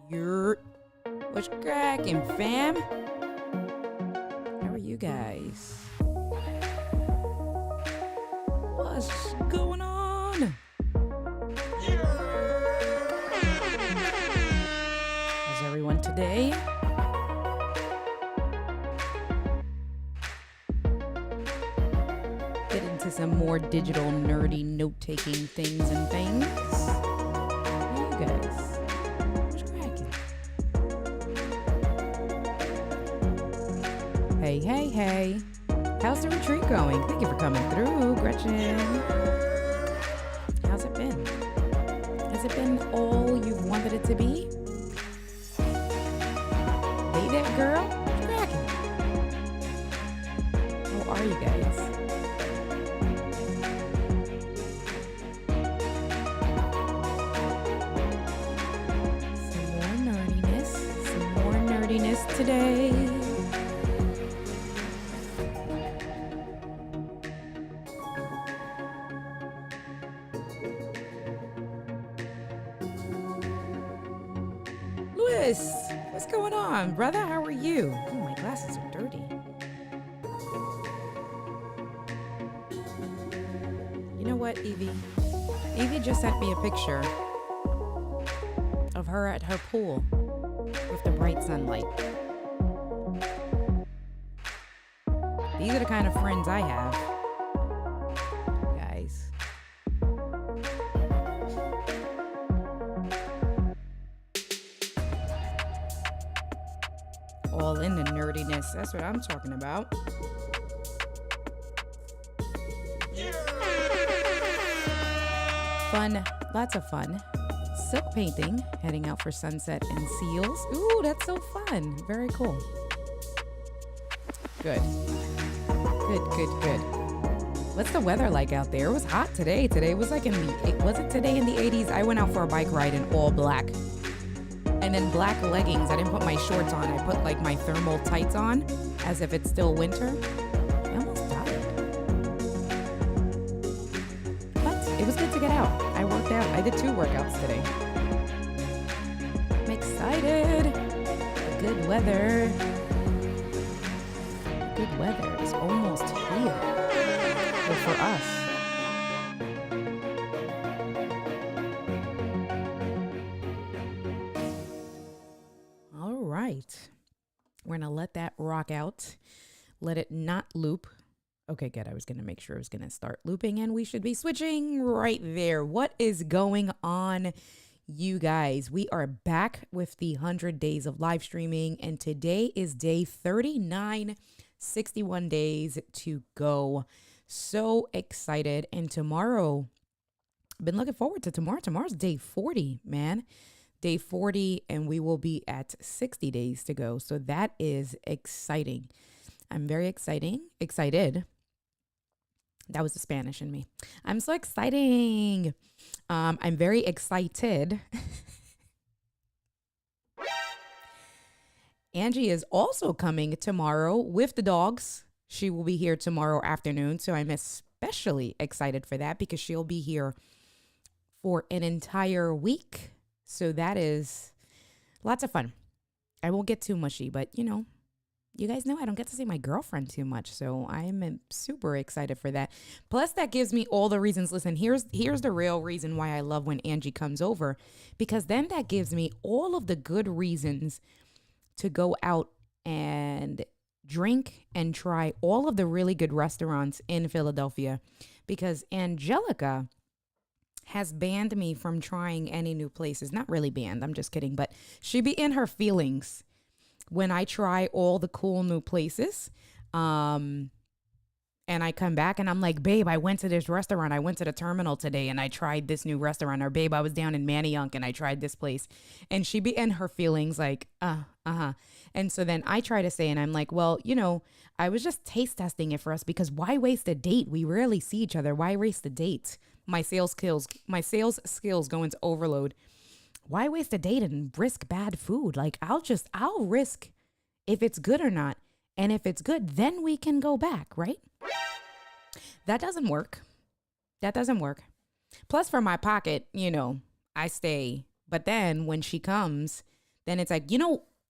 You're what's cracking, fam? How are you guys? What's going on? How's everyone today? Get into some more digital nerdy note-taking things and things. How are you guys? Hey. How's the retreat going? Thank you for coming through, Gretchen. How's it been? Has it been all you've wanted it to be? Hey there, girl. What's cracking? How are you guys? Some more nerdiness today. What's going on, brother? How are you? Oh, my glasses are dirty. You know what, Evie? Evie just sent me a picture of her at her pool with the bright sunlight. These are the kind of friends I have. Guys. All in the nerdiness. That's what I'm talking about. Fun. Lots of fun. Silk painting. Heading out for sunset and seals. Ooh, that's so fun. Very cool. Good. Good. What's the weather like out there? It was hot today. Today was like was it today in the 80s? I went out for a bike ride in all black. And then black leggings. I didn't put my shorts on. I put like my thermal tights on as if it's still winter. I almost died. But it was good to get out. I worked out. I did 2 workouts today. I'm excited. Good weather. Good weather is almost here. Well, for us. We're going to let that rock out. Let it not loop. Okay, good. I was going to make sure it was going to start looping, and we should be switching right there. What is going on, you guys? We are back with the 100 days of live streaming, and today is day 39, 61 days to go. So excited. And tomorrow, I've been looking forward to tomorrow. Tomorrow's day 40, man. Day 40, and we will be at 60 days to go. So that is exciting. I'm very excited. That was the Spanish in me. I'm so exciting. I'm very excited. Angie is also coming tomorrow with the dogs. She will be here tomorrow afternoon. So I'm especially excited for that because she'll be here for an entire week. So that is lots of fun. I won't get too mushy, but you guys know I don't get to see my girlfriend too much. So I'm super excited for that. Plus that gives me all the reasons. Listen, here's the real reason why I love when Angie comes over, because then that gives me all of the good reasons to go out and drink and try all of the really good restaurants in Philadelphia, because Angelica has banned me from trying any new places. Not really banned, I'm just kidding, but she be in her feelings when I try all the cool new places. And I come back and I'm like, babe, I went to this restaurant. I went to the terminal today and I tried this new restaurant. Or babe, I was down in Manayunk and I tried this place. And she be in her feelings like, And so then I try to say, and I'm like, well, I was just taste testing it for us, because why waste a date? We rarely see each other. Why waste a date? My sales skills go into overload. Why waste a date and risk bad food? Like I'll risk if it's good or not. And if it's good, then we can go back, right? That doesn't work. Plus for my pocket, I stay. But then when she comes, then it's like,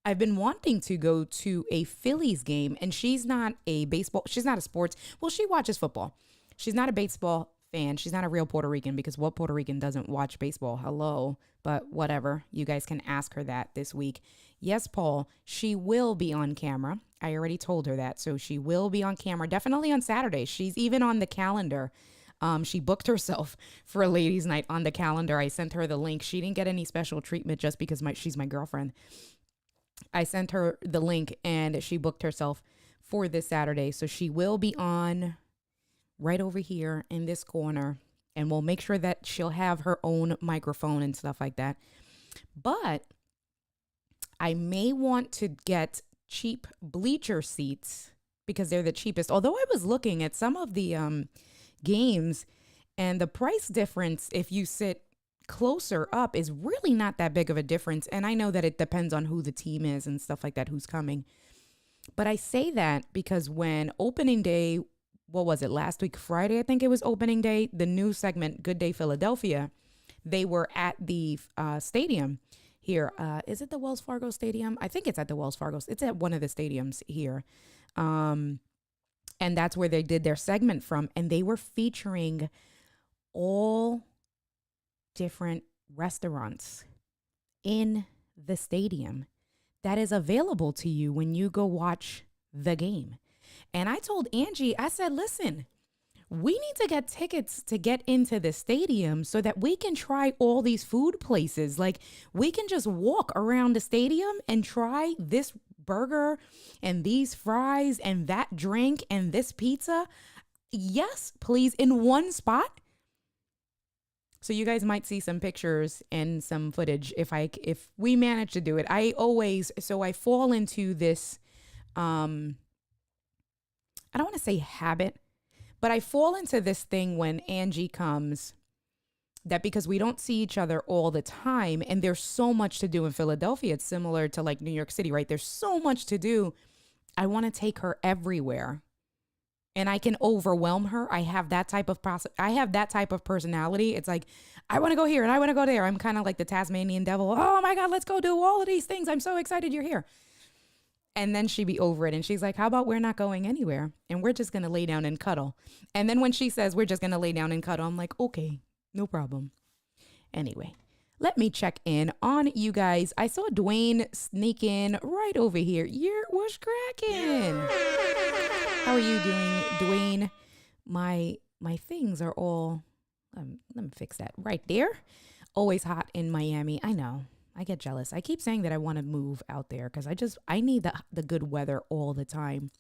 I've been wanting to go to a Phillies game, and she's not a sports, well, she watches football. She's not a baseball fan. She's not a real Puerto Rican, because what Puerto Rican doesn't watch baseball? Hello. But whatever. You guys can ask her that this week. Yes, Paul, she will be on camera. I already told her that. So she will be on camera, definitely on Saturday. She's even on the calendar. She booked herself for a ladies' night on the calendar. I sent her the link. She didn't get any special treatment just because she's my girlfriend. I sent her the link and she booked herself for this Saturday. So she will be on right over here in this corner, and we'll make sure that she'll have her own microphone and stuff like that. But I may want to get cheap bleacher seats because they're the cheapest. Although I was looking at some of the games, and the price difference, if you sit closer up, is really not that big of a difference. And I know that it depends on who the team is and stuff like that, who's coming. But I say that because when opening day, what was it, last week, Friday, I think it was opening day, the new segment, Good Day Philadelphia, they were at the stadium here. Is it the Wells Fargo Stadium? I think it's at the Wells Fargo. It's at one of the stadiums here. And that's where they did their segment from. And they were featuring all different restaurants in the stadium that is available to you when you go watch the game. And I told Angie, I said, listen, we need to get tickets to get into the stadium so that we can try all these food places. Like, we can just walk around the stadium and try this burger and these fries and that drink and this pizza. Yes, please, in one spot. So you guys might see some pictures and some footage if we manage to do it. I fall into this, I don't want to say habit, but I fall into this thing when Angie comes, that because we don't see each other all the time and there's so much to do in Philadelphia, it's similar to like New York City, right? There's so much to do. I want to take her everywhere. And I can overwhelm her. I have that type of personality. It's like, I want to go here and I want to go there. I'm kind of like the Tasmanian devil. Oh my God, let's go do all of these things. I'm so excited you're here. And then she'd be over it. And she's like, how about we're not going anywhere? And we're just going to lay down and cuddle. And then when she says we're just going to lay down and cuddle, I'm like, okay, no problem. Anyway, let me check in on you guys. I saw Dwayne sneak in right over here. What's cracking? How are you doing, Dwayne? My things are all, let me fix that right there. Always hot in Miami. I know. I get jealous. I keep saying that I want to move out there because I need the good weather all the time.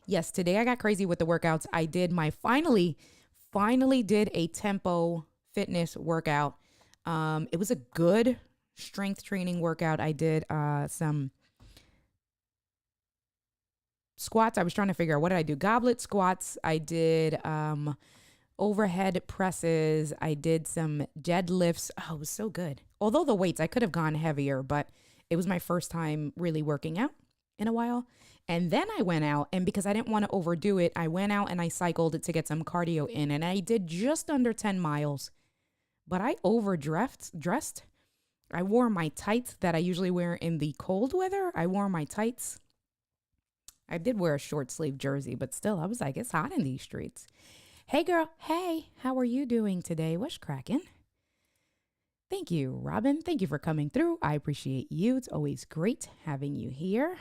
Yes, today I got crazy with the workouts. I did finally did a tempo fitness workout. It was a good strength training workout. I did some squats. I was trying to figure out, what did I do? Goblet squats. I did overhead presses. I did some deadlifts. Oh, it was so good. Although the weights, I could have gone heavier, but it was my first time really working out in a while. And then I went out, and because I didn't want to overdo it, I went out and I cycled to get some cardio in, and I did just under 10 miles. But I dressed. I wore my tights that I usually wear in the cold weather. I wore my tights. I did wear a short sleeve jersey, but still, I was like, it's hot in these streets. Hey, girl. Hey, how are you doing today? What's cracking? Thank you, Robin. Thank you for coming through. I appreciate you. It's always great having you here.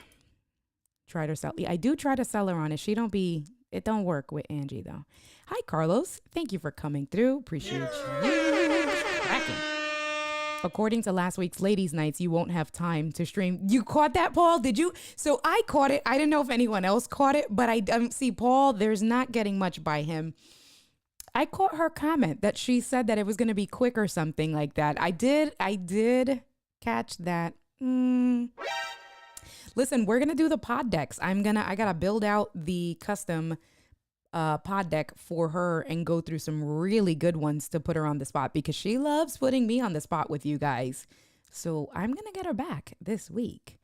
I do try to sell her on it. It don't work with Angie, though. Hi, Carlos. Thank you for coming through. Appreciate you. Cracking. According to last week's ladies' nights, you won't have time to stream. You caught that, Paul? Did you? So I caught it. I didn't know if anyone else caught it, but I see Paul. There's not getting much by him. I caught her comment that she said that it was going to be quick or something like that. I did catch that. Listen, we're going to do the pod decks. I got to build out the custom pod deck for her and go through some really good ones to put her on the spot because she loves putting me on the spot with you guys. So I'm going to get her back this week.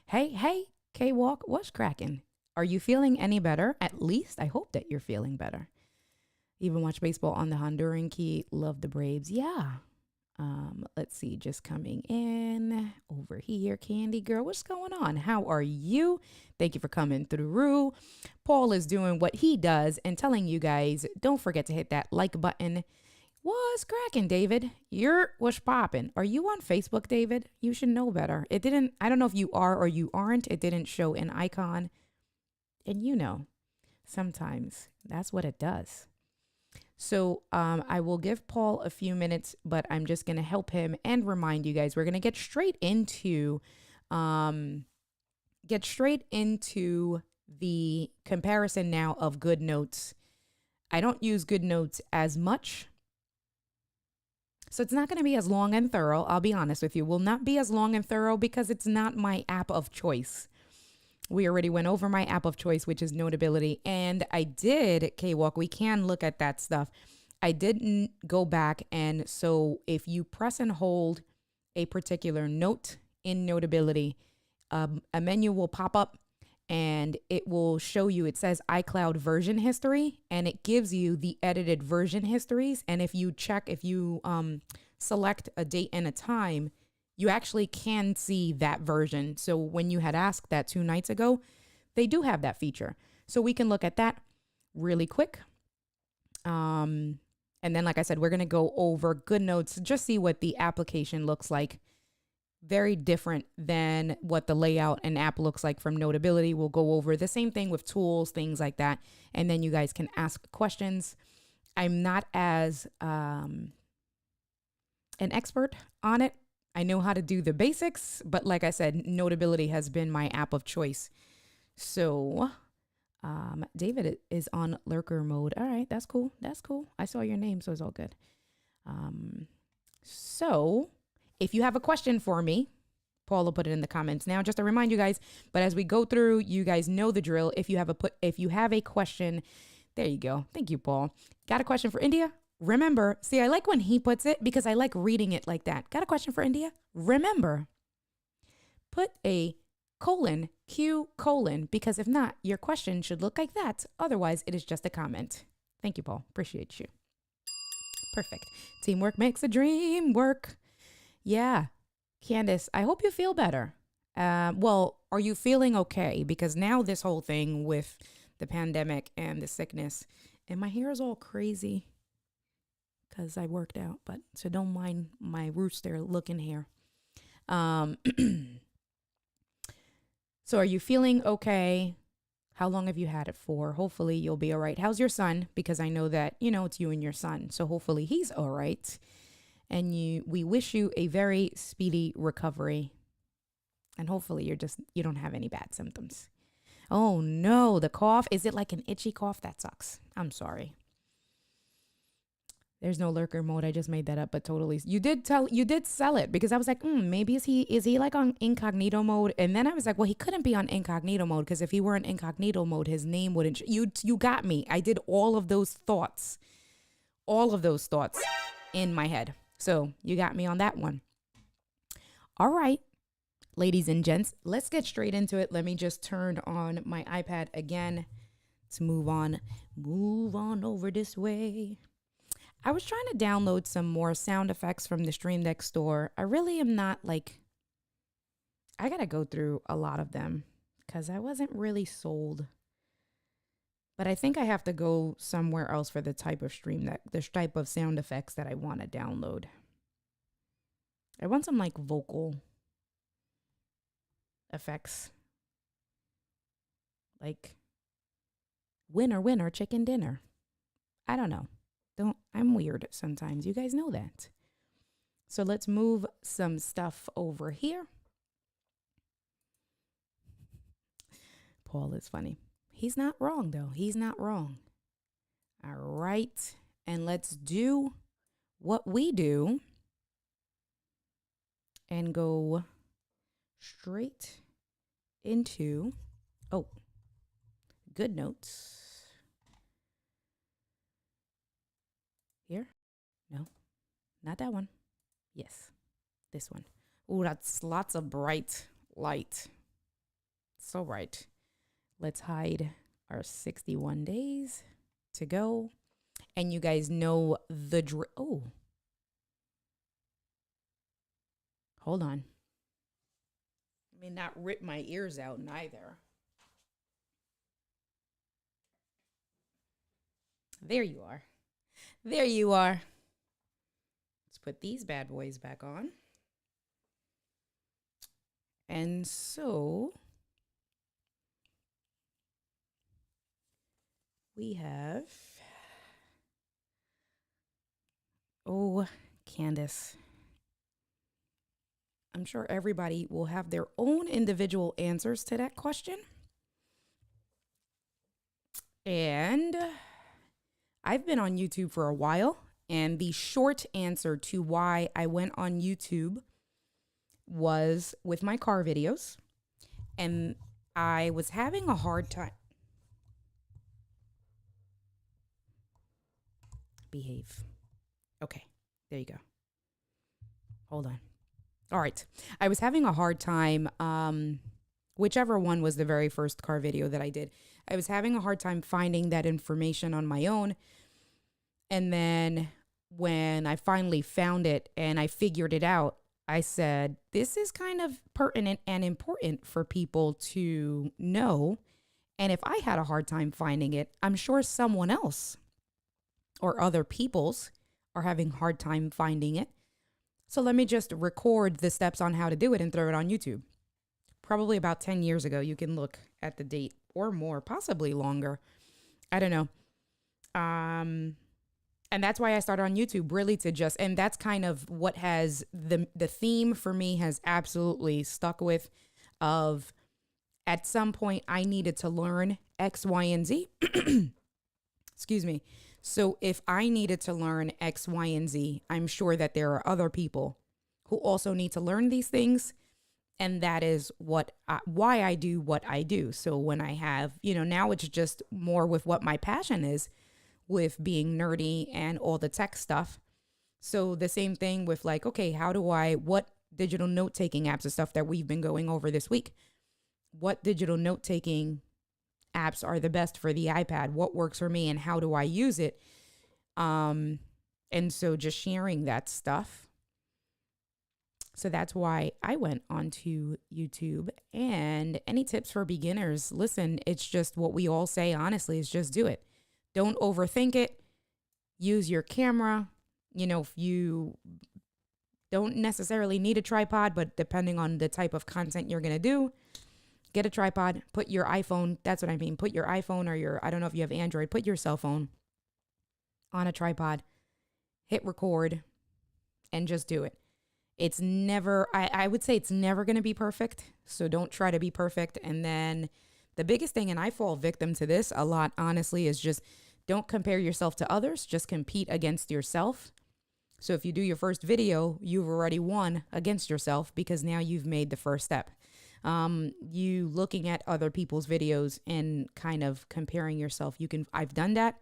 Hey, K-Walk, what's cracking? Are you feeling any better? At least I hope that you're feeling better. Even watch baseball on the Honduran key. Love the Braves. Yeah, Let's see, just coming in over here. Candy girl, what's going on? How are you? Thank you for coming through. Paul is doing what he does and telling you guys, don't forget to hit that like button. What's cracking, David? What's popping? Are you on Facebook, David? You should know better. It didn't, I don't know if you are or you aren't. It didn't show an icon. And you know, sometimes that's what it does. So I will give Paul a few minutes, but I'm just going to help him and remind you guys, we're going to get straight into the comparison now of GoodNotes. I don't use GoodNotes as much, so it's not going to be as long and thorough. I'll be honest with you, will not be as long and thorough because it's not my app of choice. We already went over my app of choice, which is Notability. And I did, K-Walk, we can look at that stuff. I didn't go back. And so if you press and hold a particular note in Notability, a menu will pop up and it will show you, it says iCloud version history, and it gives you the edited version histories. And if you select a date and a time, you actually can see that version. So when you had asked that 2 nights ago, they do have that feature. So we can look at that really quick. And then, like I said, we're going to go over GoodNotes, just see what the application looks like. Very different than what the layout and app looks like from Notability. We'll go over the same thing with tools, things like that. And then you guys can ask questions. I'm not as an expert on it. I know how to do the basics, but like I said, Notability has been my app of choice. So David is on lurker mode. All right, that's cool. That's cool. I saw your name, so it's all good. So if you have a question for me, Paul will put it in the comments now, just to remind you guys. But as we go through, you guys know the drill. If you have a question, there you go. Thank you, Paul. Got a question for India? Remember, see, I like when he puts it because I like reading it like that. Got a question for India? Remember, put a Q:, because if not, your question should look like that. Otherwise, it is just a comment. Thank you, Paul. Appreciate you. Perfect. Teamwork makes the dream work. Yeah. Candace, I hope you feel better. Well, are you feeling okay? Because now this whole thing with the pandemic and the sickness, and my hair is all crazy because I worked out, but so don't mind my rooster looking hair. So are you feeling okay? How long have you had it for? Hopefully you'll be all right. How's your son? Because I know that, it's you and your son. So hopefully he's all right. And we wish you a very speedy recovery. And hopefully you don't have any bad symptoms. Oh no, the cough. Is it like an itchy cough? That sucks. I'm sorry. There's no lurker mode. I just made that up, but totally. You did sell it because I was like, maybe is he like on incognito mode? And then I was like, well, he couldn't be on incognito mode because if he were in incognito mode, his name wouldn't. You got me. I did all of those thoughts in my head. So you got me on that one. All right, ladies and gents, let's get straight into it. Let me just turn on my iPad again to move on over this way. I was trying to download some more sound effects from the Stream Deck store. I really am not I got to go through a lot of them because I wasn't really sold. But I think I have to go somewhere else for the type of Stream Deck, the type of sound effects that I want to download. I want some vocal effects. Like winner, winner, chicken dinner. I don't know. I'm weird sometimes. You guys know that. So let's move some stuff over here. Paul is funny. He's not wrong, though. He's not wrong. All right. And let's do what we do and go straight into, GoodNotes. Here? No, not that one. Yes, this one. Ooh, that's lots of bright light. So bright. Let's hide our 61 days to go. And you guys know the drill. Oh, Hold on. I mean, not rip my ears out neither. There you are. There you are. Let's put these bad boys back on. And so we have, oh, Candace. I'm sure everybody will have their own individual answers to that question. And I've been on YouTube for a while, and the short answer to why I went on YouTube was with my car videos, and I was having a hard time. Behave. Okay, there you go. Hold on. All right. I was having a hard time, whichever one was the very first car video that I did. I was having a hard time finding that information on my own. And then when I finally found it and I figured it out, I said, this is kind of pertinent and important for people to know. And if I had a hard time finding it, I'm sure someone else or other people's are having a hard time finding it. So let me just record the steps on how to do it and throw it on YouTube. Probably about 10 years ago. You can look at the date or more, possibly longer. I don't know. And that's why I started on YouTube, really to just, and that's kind of what has the theme for me has absolutely stuck with of at some point I needed to learn X, Y, and Z. Excuse me. So if I needed to learn X, Y, and Z, I'm sure that there are other people who also need to learn these things. And that is why I do what I do. So when I have, now it's just more with what my passion is with being nerdy and all the tech stuff. So the same thing with like, okay, what digital note-taking apps and stuff that we've been going over this week? What digital note-taking apps are the best for the iPad? What works for me and how do I use it? And so just sharing that stuff. So that's why I went onto YouTube. And any tips for beginners? Listen, it's just what we all say, honestly, is just do it. Don't overthink it. Use your camera. If you don't necessarily need a tripod, but depending on the type of content you're going to do, get a tripod, put your iPhone, that's what I mean, put your iPhone or I don't know if you have Android, put your cell phone on a tripod, hit record, and just do it. It's never, I would say it's never going to be perfect, so don't try to be perfect. And then the biggest thing, and I fall victim to this a lot, honestly, is just don't compare yourself to others, just compete against yourself. So if you do your first video, you've already won against yourself because now you've made the first step. You looking at other people's videos and kind of comparing yourself. I've done that.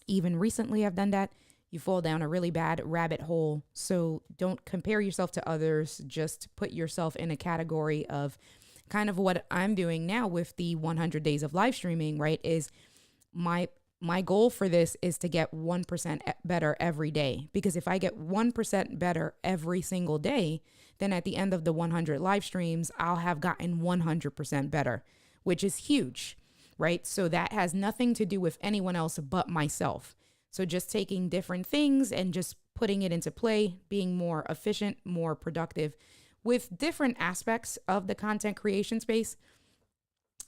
Even recently I've done that. You fall down a really bad rabbit hole. So don't compare yourself to others. Just put yourself in a category of kind of what I'm doing now with the 100 days of live streaming, right? Is my goal for this is to get 1% better every day. Because if I get 1% better every single day, then at the end of the 100 live streams, I'll have gotten 100% better, which is huge, right? So that has nothing to do with anyone else but myself. So just taking different things and just putting it into play, being more efficient, more productive with different aspects of the content creation space,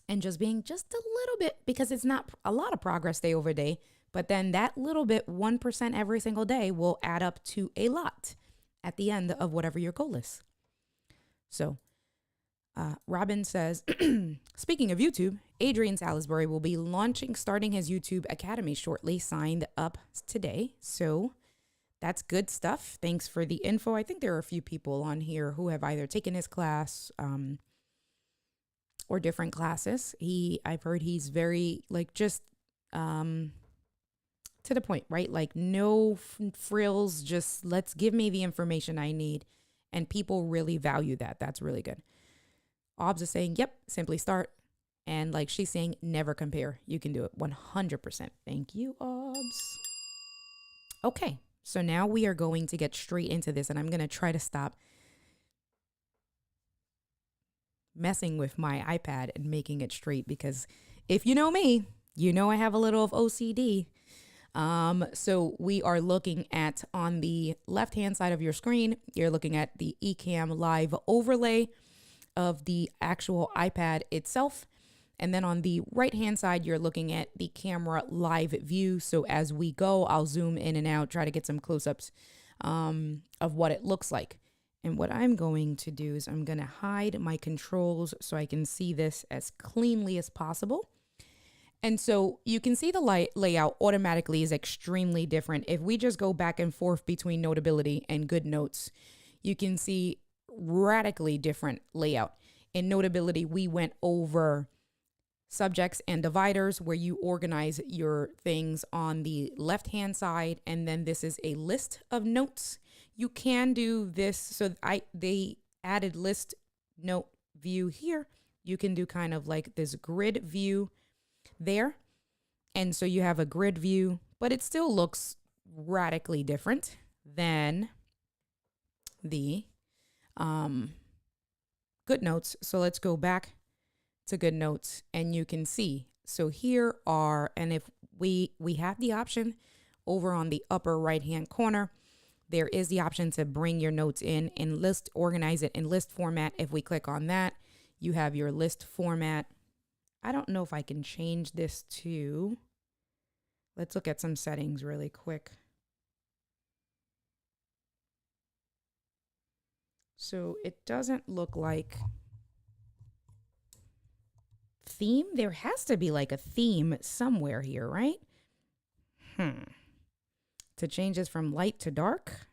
and just being just a little bit, because it's not a lot of progress day over day, but then that little bit, 1% every single day, will add up to a lot at the end of whatever your goal is. So Robin says, speaking of YouTube, Adrian Salisbury will be starting his YouTube Academy shortly, signed up today. So that's good stuff. Thanks for the info. I think there are a few people on here who have either taken his class or different classes. I've heard he's very just to the point, right? Like no frills, just give me the information I need. And people really value that. That's really good. Obs is saying, yep, simply start. And she's saying, never compare. You can do it 100%. Thank you, Obs. Okay, so now we are going to get straight into this, and I'm going to try to stop messing with my iPad and making it straight because if you know me, you know I have a little of OCD. So we are looking at on the left hand side of your screen, you're looking at the Ecamm live overlay of the actual iPad itself. And then on the right hand side, you're looking at the camera live view. So as we go, I'll zoom in and out, try to get some close ups of what it looks like. And what I'm going to do is I'm going to hide my controls so I can see this as cleanly as possible. And so you can see the layout automatically is extremely different. If we just go back and forth between Notability and Good Notes, you can see radically different layout. In Notability, we went over subjects and dividers where you organize your things on the left-hand side. And then this is a list of notes. You can do this. So they added list note view here. You can do kind of like this grid view there. And so you have a grid view, but it still looks radically different than the Good Notes. So let's go back to Good Notes and you can see. So here are, and if we have the option over on the upper right hand corner, there is the option to bring your notes in and list, organize it in list format. If we click on that, you have your list format. I don't know if I can change this to, let's look at some settings really quick. So it doesn't look like theme. There has to be like a theme somewhere here, right? To change this from light to dark.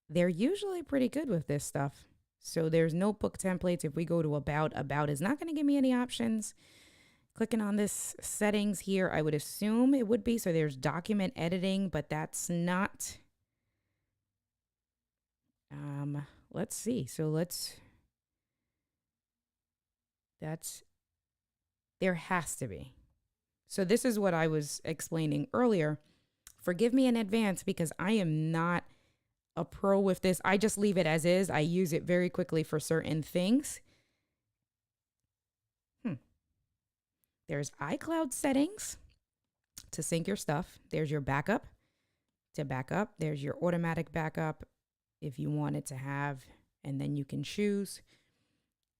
They're usually pretty good with this stuff. So there's notebook templates. If we go to about is not going to give me any options. Clicking on this settings here, I would assume it would be. So there's document editing, but that's not. Let's see. So there has to be. So this is what I was explaining earlier. Forgive me in advance because I am not a pro with this. I just leave it as is. I use it very quickly for certain things. There's iCloud settings to sync your stuff. There's your backup to backup. There's your automatic backup if you want it to have, and then you can choose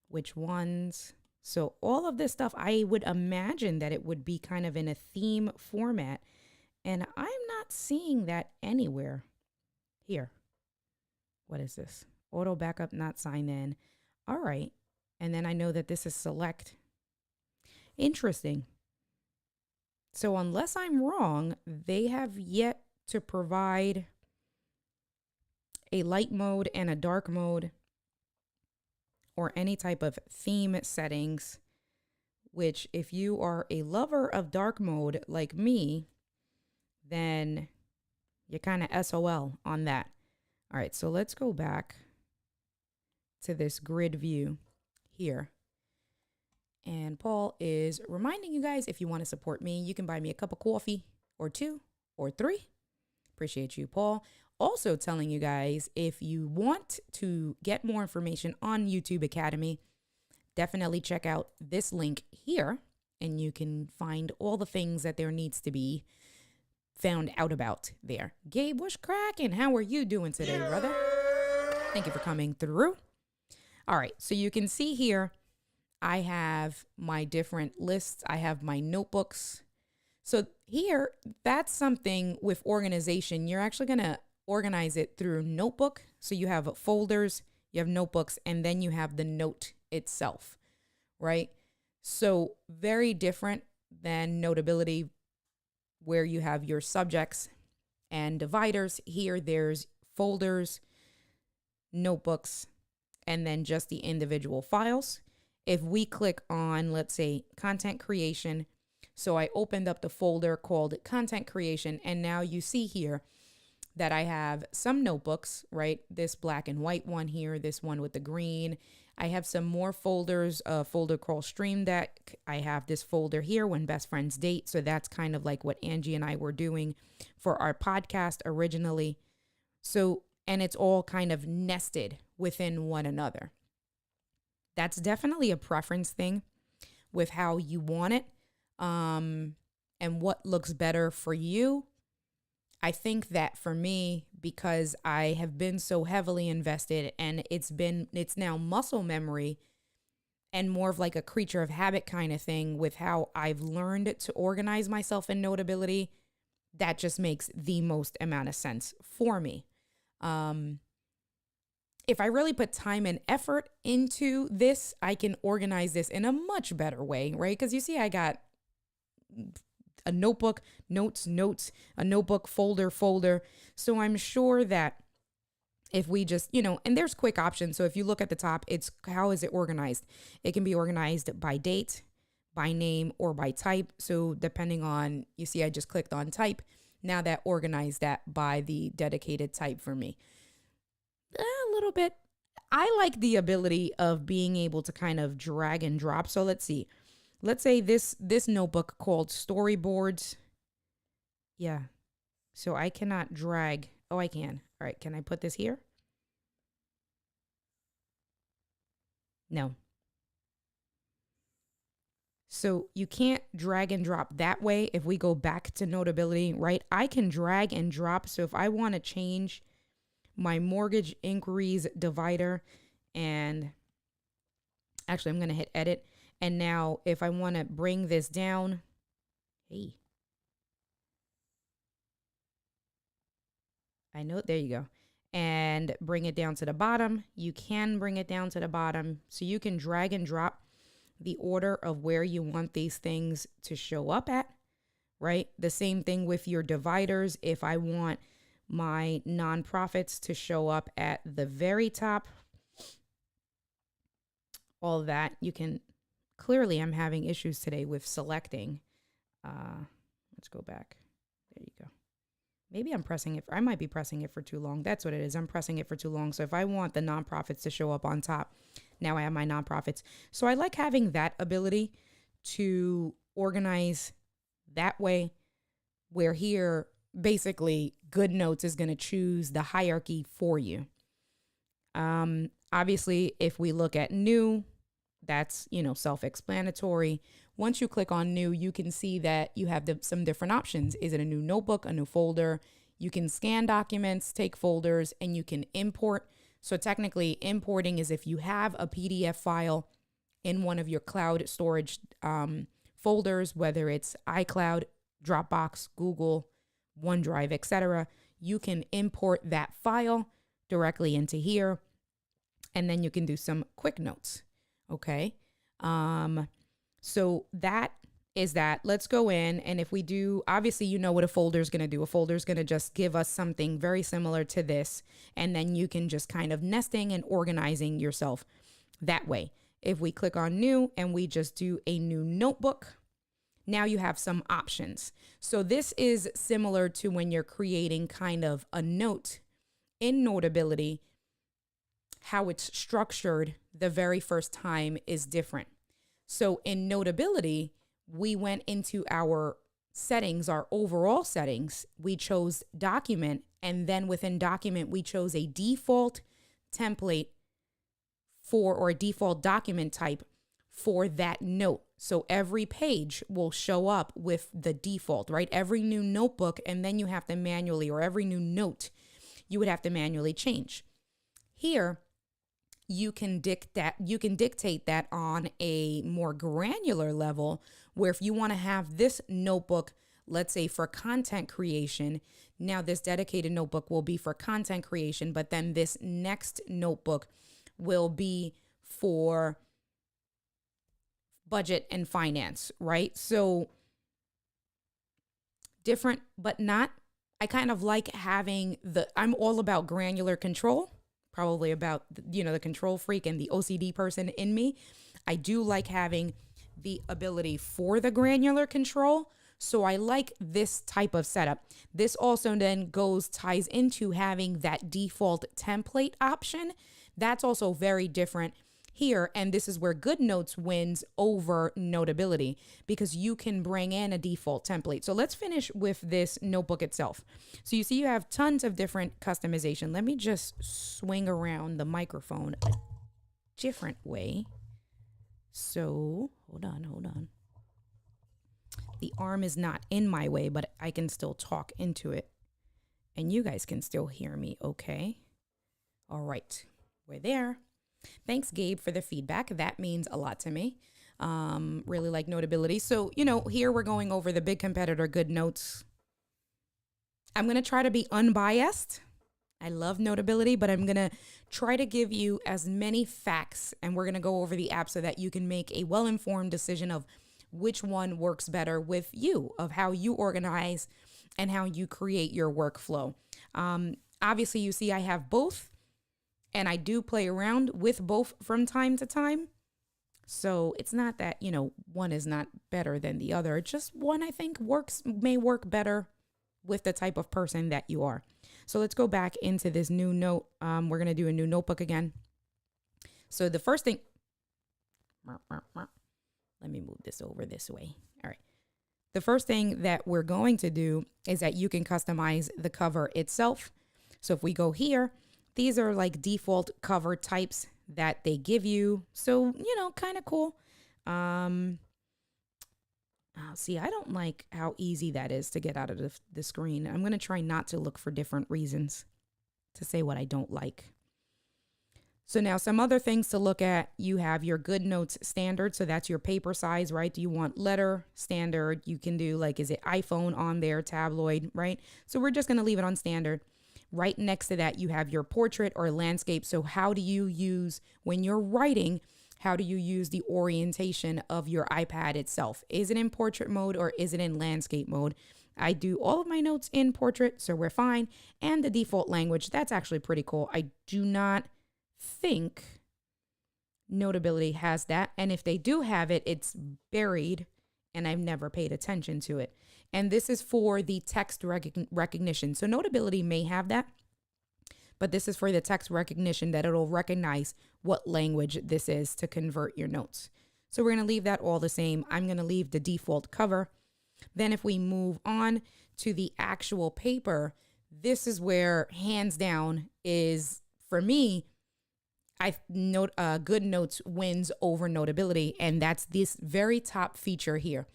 which ones. So all of this stuff, I would imagine that it would be kind of in a theme format, and I'm not seeing that anywhere here. What is this? Auto backup not signed in. All right. And then I know that this is select. Interesting. So unless I'm wrong, they have yet to provide a light mode and a dark mode or any type of theme settings, which if you are a lover of dark mode like me, then you're kind of SOL on that. All right, so let's go back to this grid view here. And Paul is reminding you guys, if you want to support me, you can buy me a cup of coffee or 2 or 3. Appreciate you, Paul. Also telling you guys, if you want to get more information on YouTube Academy, definitely check out this link here and you can find all the things that there needs to be found out about there. Gabe, what's cracking? How are you doing today, brother? Thank you for coming through. All right, so you can see here, I have my different lists. I have my notebooks. So here, that's something with organization. You're actually going to organize it through notebook. So you have folders, you have notebooks, and then you have the note itself, right? So very different than Notability, where you have your subjects and dividers. Here, there's folders, notebooks, and then just the individual files. If we click on, let's say, content creation, so I opened up the folder called content creation, and now you see here that I have some notebooks, right? This black and white one here, this one with the green. I have some more folders, a folder called Stream Deck. I have this folder here, When Best Friends Date. So that's kind of like what Angie and I were doing for our podcast originally. So, and it's all kind of nested within one another. That's definitely a preference thing with how you want it, and what looks better for you. I think that for me, because I have been so heavily invested and it's now muscle memory and more of like a creature of habit kind of thing with how I've learned to organize myself in Notability, that just makes the most amount of sense for me. If I really put time and effort into this, I can organize this in a much better way, right? Because you see, I got a notebook, notes, a notebook, folder. So I'm sure that if we just, and there's quick options. So if you look at the top, it's how is it organized? It can be organized by date, by name, or by type. So depending on, you see, I just clicked on type. Now that organized that by the dedicated type for me. A little bit. I like the ability of being able to kind of drag and drop. So let's see. Let's say this notebook called storyboards. Yeah. So I cannot drag. Oh, I can. All right. Can I put this here? No. So you can't drag and drop that way. If we go back to Notability, right? I can drag and drop. So if I want to change my mortgage inquiries divider, and actually I'm going to hit edit. And now if I want to bring this down, hey, I know, there you go. And bring it down to the bottom. You can bring it down to the bottom. So you can drag and drop the order of where you want these things to show up at, right? The same thing with your dividers. If I want my nonprofits to show up at the very top, all that, you can, clearly I'm having issues today with selecting. Let's go back. There you go. Maybe I'm pressing it. I might be pressing it for too long. That's what it is. I'm pressing it for too long. So if I want the nonprofits to show up on top, now I have my nonprofits. So I like having that ability to organize that way, where here, basically, GoodNotes is going to choose the hierarchy for you. Obviously, if we look at new, that's, self-explanatory. Once you click on new, you can see that you have some different options. Is it a new notebook, a new folder? You can scan documents, take folders, and you can import. So technically, importing is if you have a PDF file in one of your cloud storage folders, whether it's iCloud, Dropbox, Google, OneDrive, etc. You can import that file directly into here, and then you can do some quick notes. Okay. So that is that. Let's go in, and if we do, obviously, you know what a folder is going to do. A folder is going to just give us something very similar to this, and then you can just kind of nesting and organizing yourself that way. If we click on new and we just do a new notebook, now you have some options. So this is similar to when you're creating kind of a note in Notability. How it's structured the very first time is different. So in Notability, we went into our settings, our overall settings. We chose document, and then within document, we chose a default template or a default document type for that note. So every page will show up with the default, right? Every new notebook, and then you have to manually, or every new note, you would have to manually change. Here, you can dictate that on a more granular level, where if you want to have this notebook, let's say for content creation, now this dedicated notebook will be for content creation, but then this next notebook will be for budget and finance, right? So different, but not, I kind of like having I'm all about granular control, probably about, the control freak and the OCD person in me. I do like having the ability for the granular control. So I like this type of setup. This also then ties into having that default template option. That's also very different here. And this is where GoodNotes wins over Notability, because you can bring in a default template. So let's finish with this notebook itself. So you see you have tons of different customization. Let me just swing around the microphone a different way. So hold on. The arm is not in my way, but I can still talk into it. And you guys can still hear me, okay? All right, we're there. Thanks, Gabe, for the feedback. That means a lot to me. Really like Notability. So, here we're going over the big competitor good notes. I'm going to try to be unbiased. I love Notability, but I'm going to try to give you as many facts, and we're going to go over the app so that you can make a well-informed decision of which one works better with you, of how you organize and how you create your workflow. Obviously, you see I have both, and I do play around with both from time to time. So it's not that, one is not better than the other. Just one, I think, may work better with the type of person that you are. So let's go back into this new note. We're going to do a new notebook again. So the first thing, let me move this over this way. All right. The first thing that we're going to do is that you can customize the cover itself. So if we go here, these are like default cover types that they give you. So, kind of cool. See, I don't like how easy that is to get out of the screen. I'm going to try not to look for different reasons to say what I don't like. So now some other things to look at. You have your good notes standard. So that's your paper size, right? Do you want letter standard? You can do is it iPhone on there, tabloid, right? So we're just going to leave it on standard. Right next to that, you have your portrait or landscape. So how do you use, when you're writing, how do you use the orientation of your iPad itself? Is it in portrait mode or is it in landscape mode? I do all of my notes in portrait, so we're fine. And the default language, that's actually pretty cool. I do not think Notability has that. And if they do have it, it's buried and I've never paid attention to it. And this is for the text recognition. So Notability may have that, but this is for the text recognition that it'll recognize what language this is to convert your notes. So we're going to leave that all the same. I'm going to leave the default cover. Then if we move on to the actual paper, this is where hands down is, for me, Good Notes wins over Notability, and that's this very top feature here.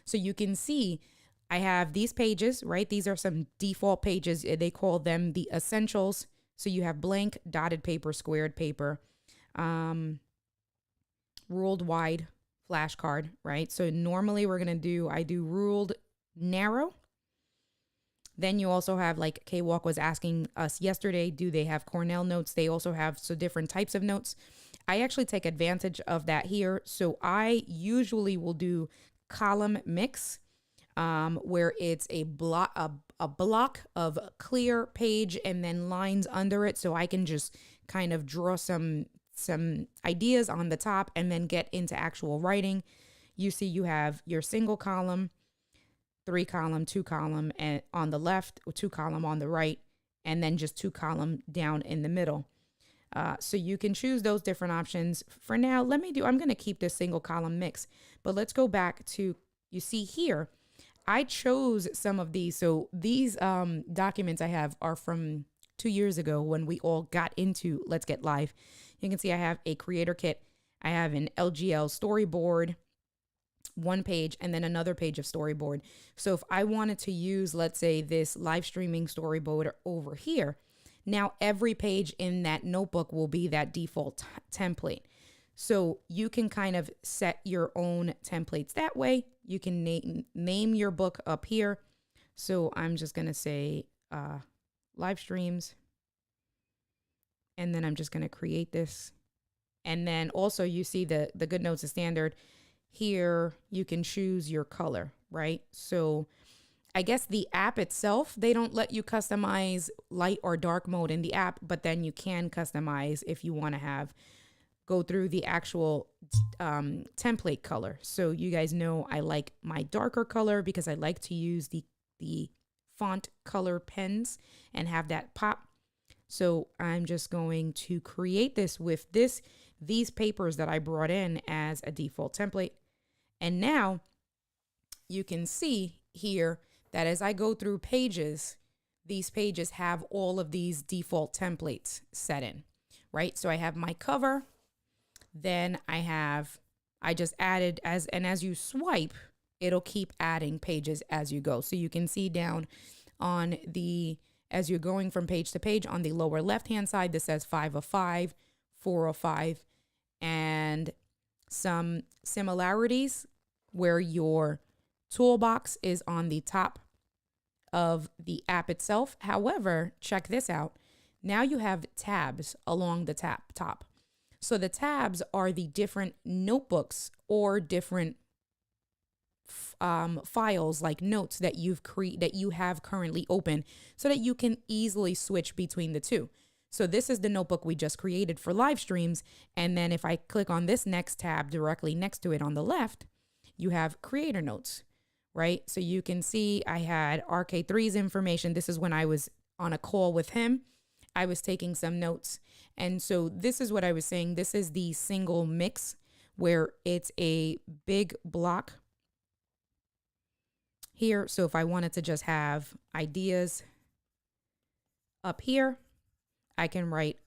So you can see I have these pages, right? These are some default pages. They call them the essentials. So you have blank, dotted paper, squared paper, ruled wide, flashcard, right? So normally I do ruled narrow. Then you also have, like K-Walk was asking us yesterday, do they have Cornell notes? They also have different types of notes. I actually take advantage of that here. So I usually will do column mix, where it's a block of clear page and then lines under it. So I can just kind of draw some ideas on the top and then get into actual writing. You see you have your single column, 3 column, 2 column, and on the left, or 2 column on the right, and then just 2 column down in the middle. So you can choose those different options. For now, I'm going to keep this single column mix, but let's go back to, you see here, I chose some of these. So these documents I have are from 2 years ago when we all got into Let's Get Live. You can see I have a creator kit. I have an LGL storyboard, 1 page, and then another page of storyboard. So if I wanted to use, let's say, this live streaming storyboard over here, now every page in that notebook will be that default template. So you can kind of set your own templates that way. You can name your book up here. So I'm just going to say live streams. And then I'm just going to create this. And then also you see the Good Notes is standard. Here you can choose your color, right? So I guess the app itself, they don't let you customize light or dark mode in the app, but then you can customize if you want to go through the actual template color. So you guys know I like my darker color because I like to use the font color pens and have that pop. So I'm just going to create this with these papers that I brought in as a default template. And now you can see here that as I go through pages, these pages have all of these default templates set in, right? So I have my cover, then I have I just added as you swipe, it'll keep adding pages as you go. So you can see down on as you're going from page to page on the lower left-hand side, this says 5 of 5, 4 of 5, and some similarities where your toolbox is on the top of the app itself. However, check this out. Now you have tabs along the top. So the tabs are the different notebooks or different files like notes that you have currently open, so that you can easily switch between the two. So this is the notebook we just created for live streams. And then if I click on this next tab directly next to it on the left, you have creator notes, right? So you can see I had RK3's information. This is when I was on a call with him. I was taking some notes. And so this is what I was saying. This is the single mix where it's a big block here. So if I wanted to just have ideas up here, I can write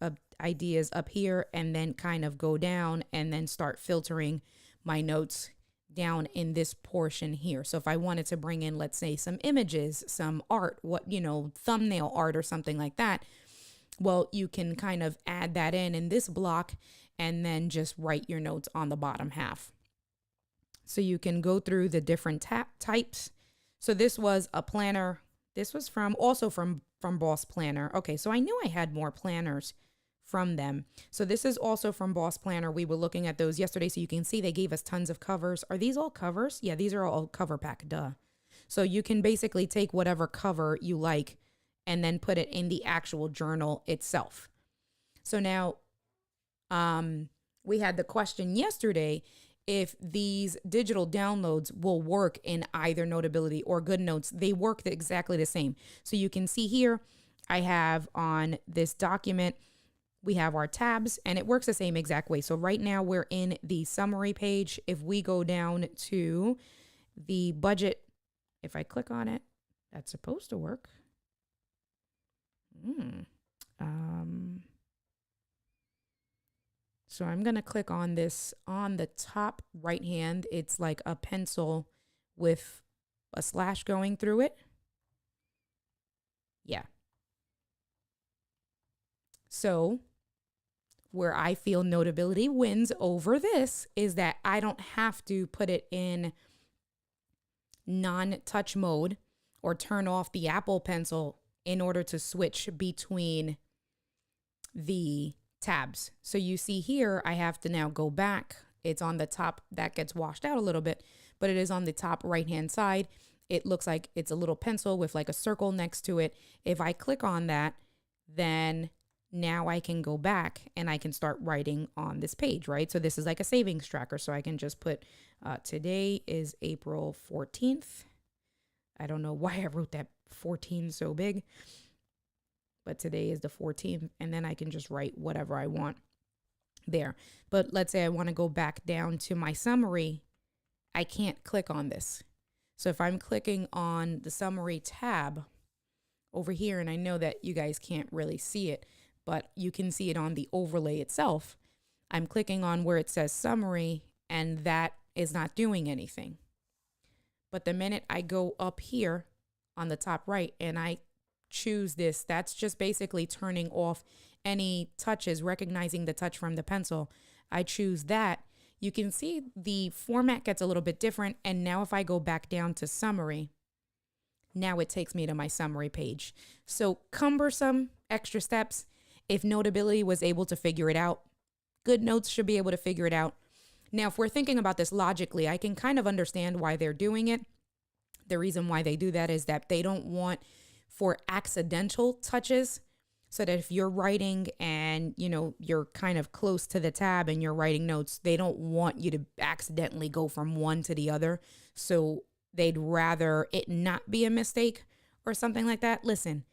ideas up here and then kind of go down and then start filtering my notes down in this portion here. So if I wanted to bring in, let's say, some images, some art, thumbnail art or something like that, well, you can kind of add that in this block and then just write your notes on the bottom half. So you can go through the different types. So this was a planner. This was from Boss Planner. Okay, so I knew I had more planners from them. So this is also from Boss Planner. We were looking at those yesterday, so you can see they gave us tons of covers. Are these all covers? Yeah, these are all cover pack, duh. So you can basically take whatever cover you like and then put it in the actual journal itself. So now we had the question yesterday if these digital downloads will work in either Notability or GoodNotes. They work exactly the same. So you can see here, I have on this document, we have our tabs, and it works the same exact way. So right now we're in the summary page. If we go down to the budget, if I click on it, that's supposed to work. So I'm going to click on this on the top right hand. It's like a pencil with a slash going through it. Yeah. So where I feel Notability wins over this is that I don't have to put it in non-touch mode or turn off the Apple Pencil in order to switch between the tabs. So you see here, I have to now go back. It's on the top. That gets washed out a little bit, but it is on the top right-hand side. It looks like it's a little pencil with like a circle next to it. If I click on that, then now I can go back and I can start writing on this page, right? So this is like a savings tracker. So I can just put, today is April 14th. I don't know why I wrote that 14 so big, but today is the 14th, and then I can just write whatever I want there. But let's say I want to go back down to my summary. I can't click on this. So if I'm clicking on the summary tab over here, and I know that you guys can't really see it, but you can see it on the overlay itself. I'm clicking on where it says summary, and that is not doing anything. But the minute I go up here on the top right and I choose this, that's just basically turning off any touches, recognizing the touch from the pencil. I choose that. You can see the format gets a little bit different. And now if I go back down to summary, now it takes me to my summary page. So cumbersome extra steps. If Notability was able to figure it out, GoodNotes should be able to figure it out. Now, if we're thinking about this logically, I can kind of understand why they're doing it. The reason why they do that is that they don't want for accidental touches, so that if you're writing and, you're kind of close to the tab and you're writing notes, they don't want you to accidentally go from one to the other. So they'd rather it not be a mistake or something like that. Listen,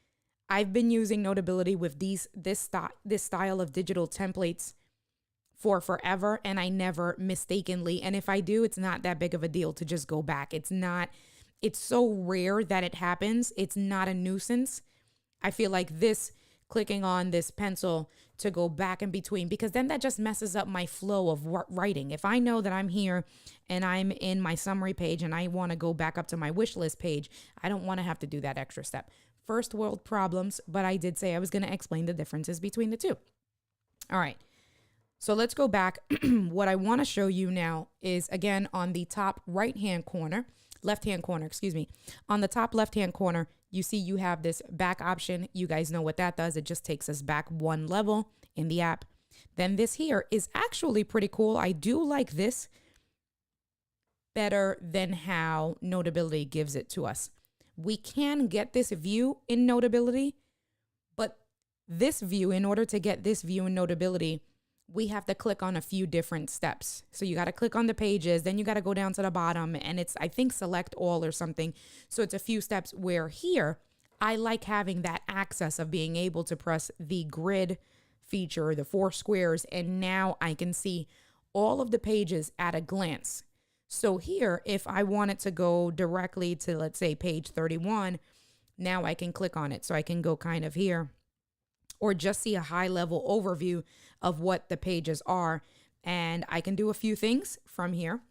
I've been using Notability with this style of digital templates for forever, and I never mistakenly, and if I do, it's not that big of a deal to just go back. It's so rare that it happens. It's not a nuisance. I feel like this clicking on this pencil to go back in between, because then that just messes up my flow of writing. If I know that I'm here and I'm in my summary page and I want to go back up to my wish list page, I don't want to have to do that extra step. First world problems, but I did say I was going to explain the differences between the two. All right. So let's go back. What I want to show you now is, again, on the top left-hand corner, on the top left-hand corner, you see you have this back option. You guys know what that does. It just takes us back one level in the app. Then this here is actually pretty cool. I do like this better than how Notability gives it to us. We can get this view in Notability, but this view, in order to get this view in Notability, we have to click on a few different steps. So you got to click on the pages, then you got to go down to the bottom, and it's, I think, select all or something. So it's a few steps, where here, I like having that access of being able to press the grid feature, the 4 squares, and now I can see all of the pages at a glance. So here, if I wanted to go directly to, let's say, page 31, now I can click on it. So I can go kind of here, or just see a high level overview of what the pages are. And I can do a few things from here.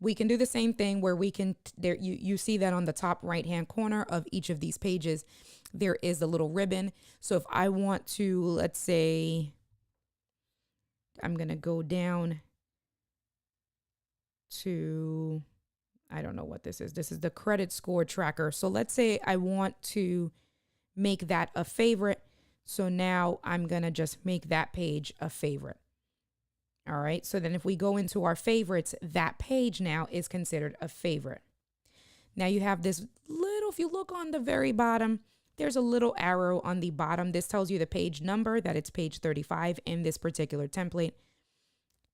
We can do the same thing where we can, there you see that on the top right hand corner of each of these pages, there is a little ribbon. So if I want to, let's say, I'm going to go down to, I don't know what this is. This is the credit score tracker. So let's say I want to make that a favorite. So now I'm going to just make that page a favorite. All right. So then if we go into our favorites, that page now is considered a favorite. Now you have this little, if you look on the very bottom, there's a little arrow on the bottom. This tells you the page number, that it's page 35 in this particular template.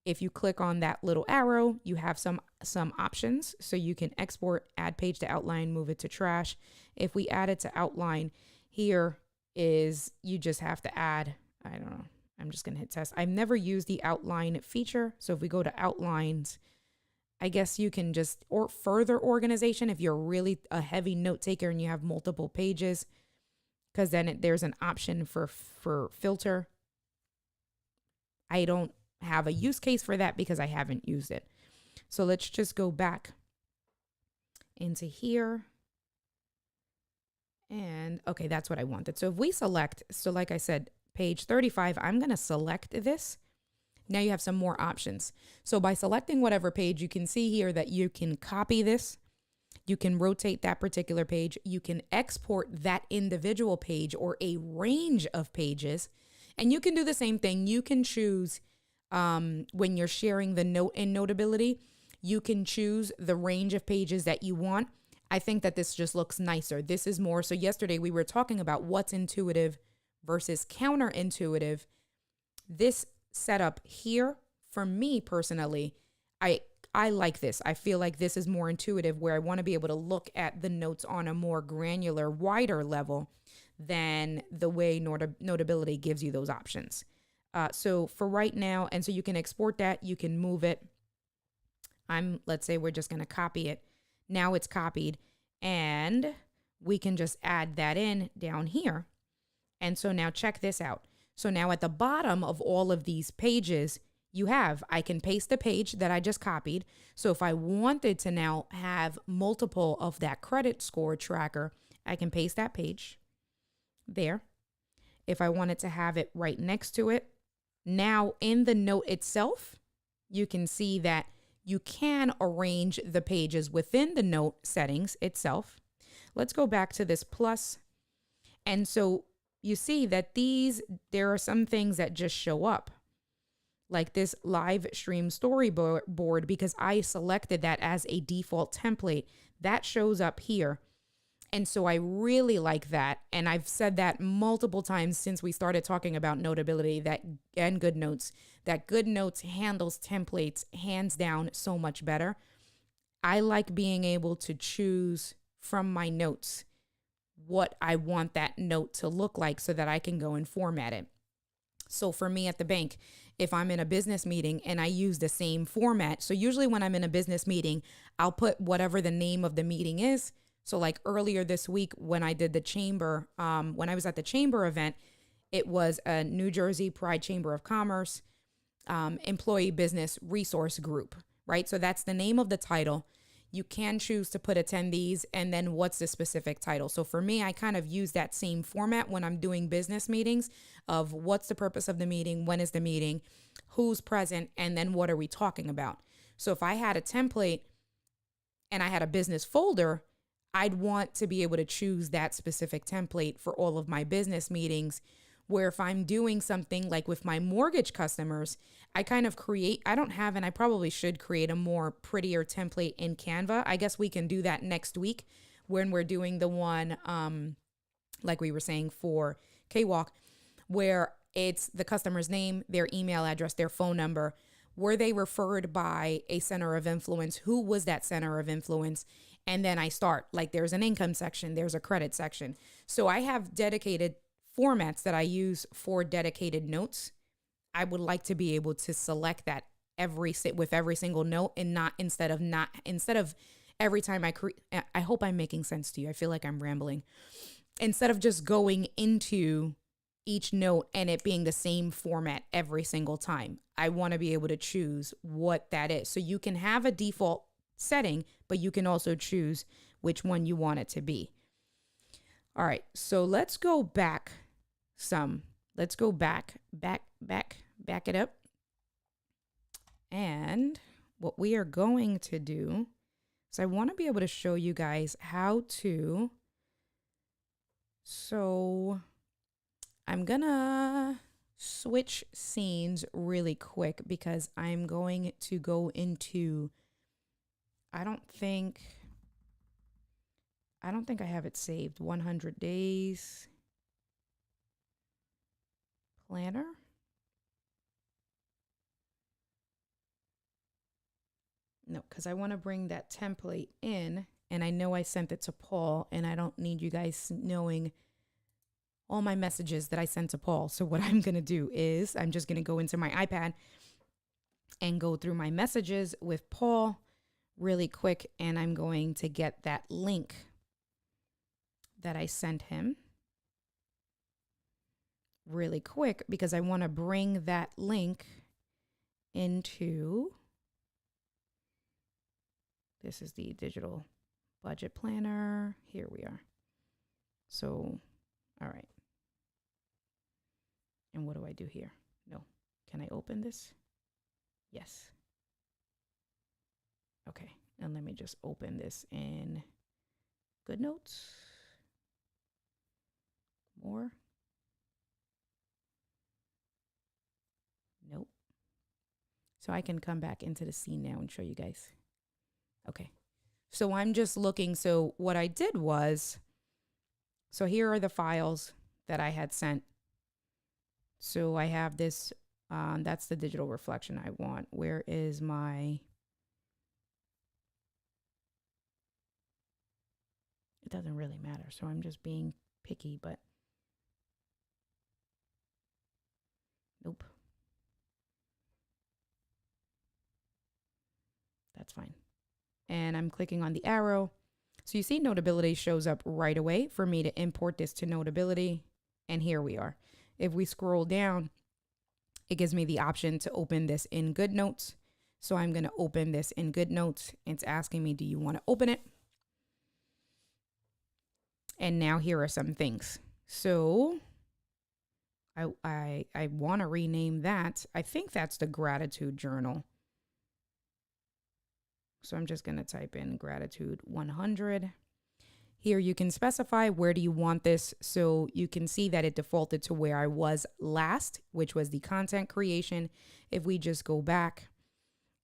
If you click on that little arrow, you have some options. So you can export, add page to outline, move it to trash. If we add it to outline, here is, you just have to add, I don't know, I'm just going to hit test. I've never used the outline feature. So if we go to outlines, I guess you can just, or further organization if you're really a heavy note taker and you have multiple pages, because then there's an option for filter. I don't have a use case for that because I haven't used it. So let's just go back into here. And okay, that's what I wanted. So if we select, so like I said, page 35, I'm going to select this. Now you have some more options. So by selecting whatever page, you can see here that you can copy this. You can rotate that particular page. You can export that individual page or a range of pages. And you can do the same thing. You can choose when you're sharing the note in Notability, you can choose the range of pages that you want. I think that this just looks nicer. This is more, so yesterday we were talking about what's intuitive versus counterintuitive. This setup here, for me personally, I like this. I feel like this is more intuitive, where I want to be able to look at the notes on a more granular, wider level than the way Notability gives you those options. So for right now, and so you can export that, you can move it. Let's say we're just going to copy it. Now it's copied, and we can just add that in down here. And so now check this out. So now at the bottom of all of these pages, I can paste the page that I just copied. So if I wanted to now have multiple of that credit score tracker, I can paste that page there. If I wanted to have it right next to it, now in the note itself, you can see that you can arrange the pages within the note settings itself. Let's go back to this plus. And so you see that there are some things that just show up, like this live stream storyboard, because I selected that as a default template. That shows up here. And so I really like that. And I've said that multiple times since we started talking about Notability and GoodNotes, that GoodNotes handles templates hands down so much better. I like being able to choose from my notes what I want that note to look like so that I can go and format it. So for me at the bank, if I'm in a business meeting and I use the same format, so usually when I'm in a business meeting, I'll put whatever the name of the meeting is. So like earlier this week when I did the chamber, when I was at the chamber event, it was a New Jersey Pride Chamber of Commerce employee business resource group, right? So that's the name of the title. You can choose to put attendees and then what's the specific title. So for me, I kind of use that same format when I'm doing business meetings of what's the purpose of the meeting, when is the meeting, who's present, and then what are we talking about. So if I had a template and I had a business folder, I'd want to be able to choose that specific template for all of my business meetings, where if I'm doing something like with my mortgage customers, I kind of create, I don't have, and I probably should create a more prettier template in Canva. I guess we can do that next week when we're doing the one, like we were saying for K-Walk, where it's the customer's name, their email address, their phone number. Were they referred by a center of influence? Who was that center of influence? And then I start, like there's an income section, there's a credit section. So I have dedicated formats that I use for dedicated notes. I would like to be able to select that with every single note, and not instead of every time I hope I'm making sense to you. I feel like I'm rambling. Instead of just going into each note and it being the same format every single time, I want to be able to choose what that is. So you can have a default setting, but you can also choose which one you want it to be. All right, so let's go back some. Let's go back it up. And what we are going to do is I want to be able to show you guys how to. So I'm gonna switch scenes really quick because I'm going to go into, I don't think I have it saved. 100 days planner. No, because I want to bring that template in, and I know I sent it to Paul, and I don't need you guys knowing all my messages that I sent to Paul. So what I'm going to do is I'm just going to go into my iPad and go through my messages with Paul really quick, and I'm going to get that link that I sent him really quick because I want to bring that link into, this is the digital budget planner. Here we are. So, all right. And what do I do here? No. Can I open this? Yes. Okay. And let me just open this in GoodNotes. More. Nope. So I can come back into the scene now and show you guys. Okay. So I'm just looking. So what I did was, so here are the files that I had sent. So I have this, that's the digital reflection I want. Where is my, it doesn't really matter. So I'm just being picky, but nope. That's fine. And I'm clicking on the arrow. So you see Notability shows up right away for me to import this to Notability. And here we are. If we scroll down, it gives me the option to open this in GoodNotes. So I'm going to open this in GoodNotes. It's asking me, do you want to open it? And now here are some things. So I want to rename that. I think that's the gratitude journal. So I'm just going to type in gratitude 100. Here you can specify where do you want this. So you can see that it defaulted to where I was last, which was the content creation. If we just go back,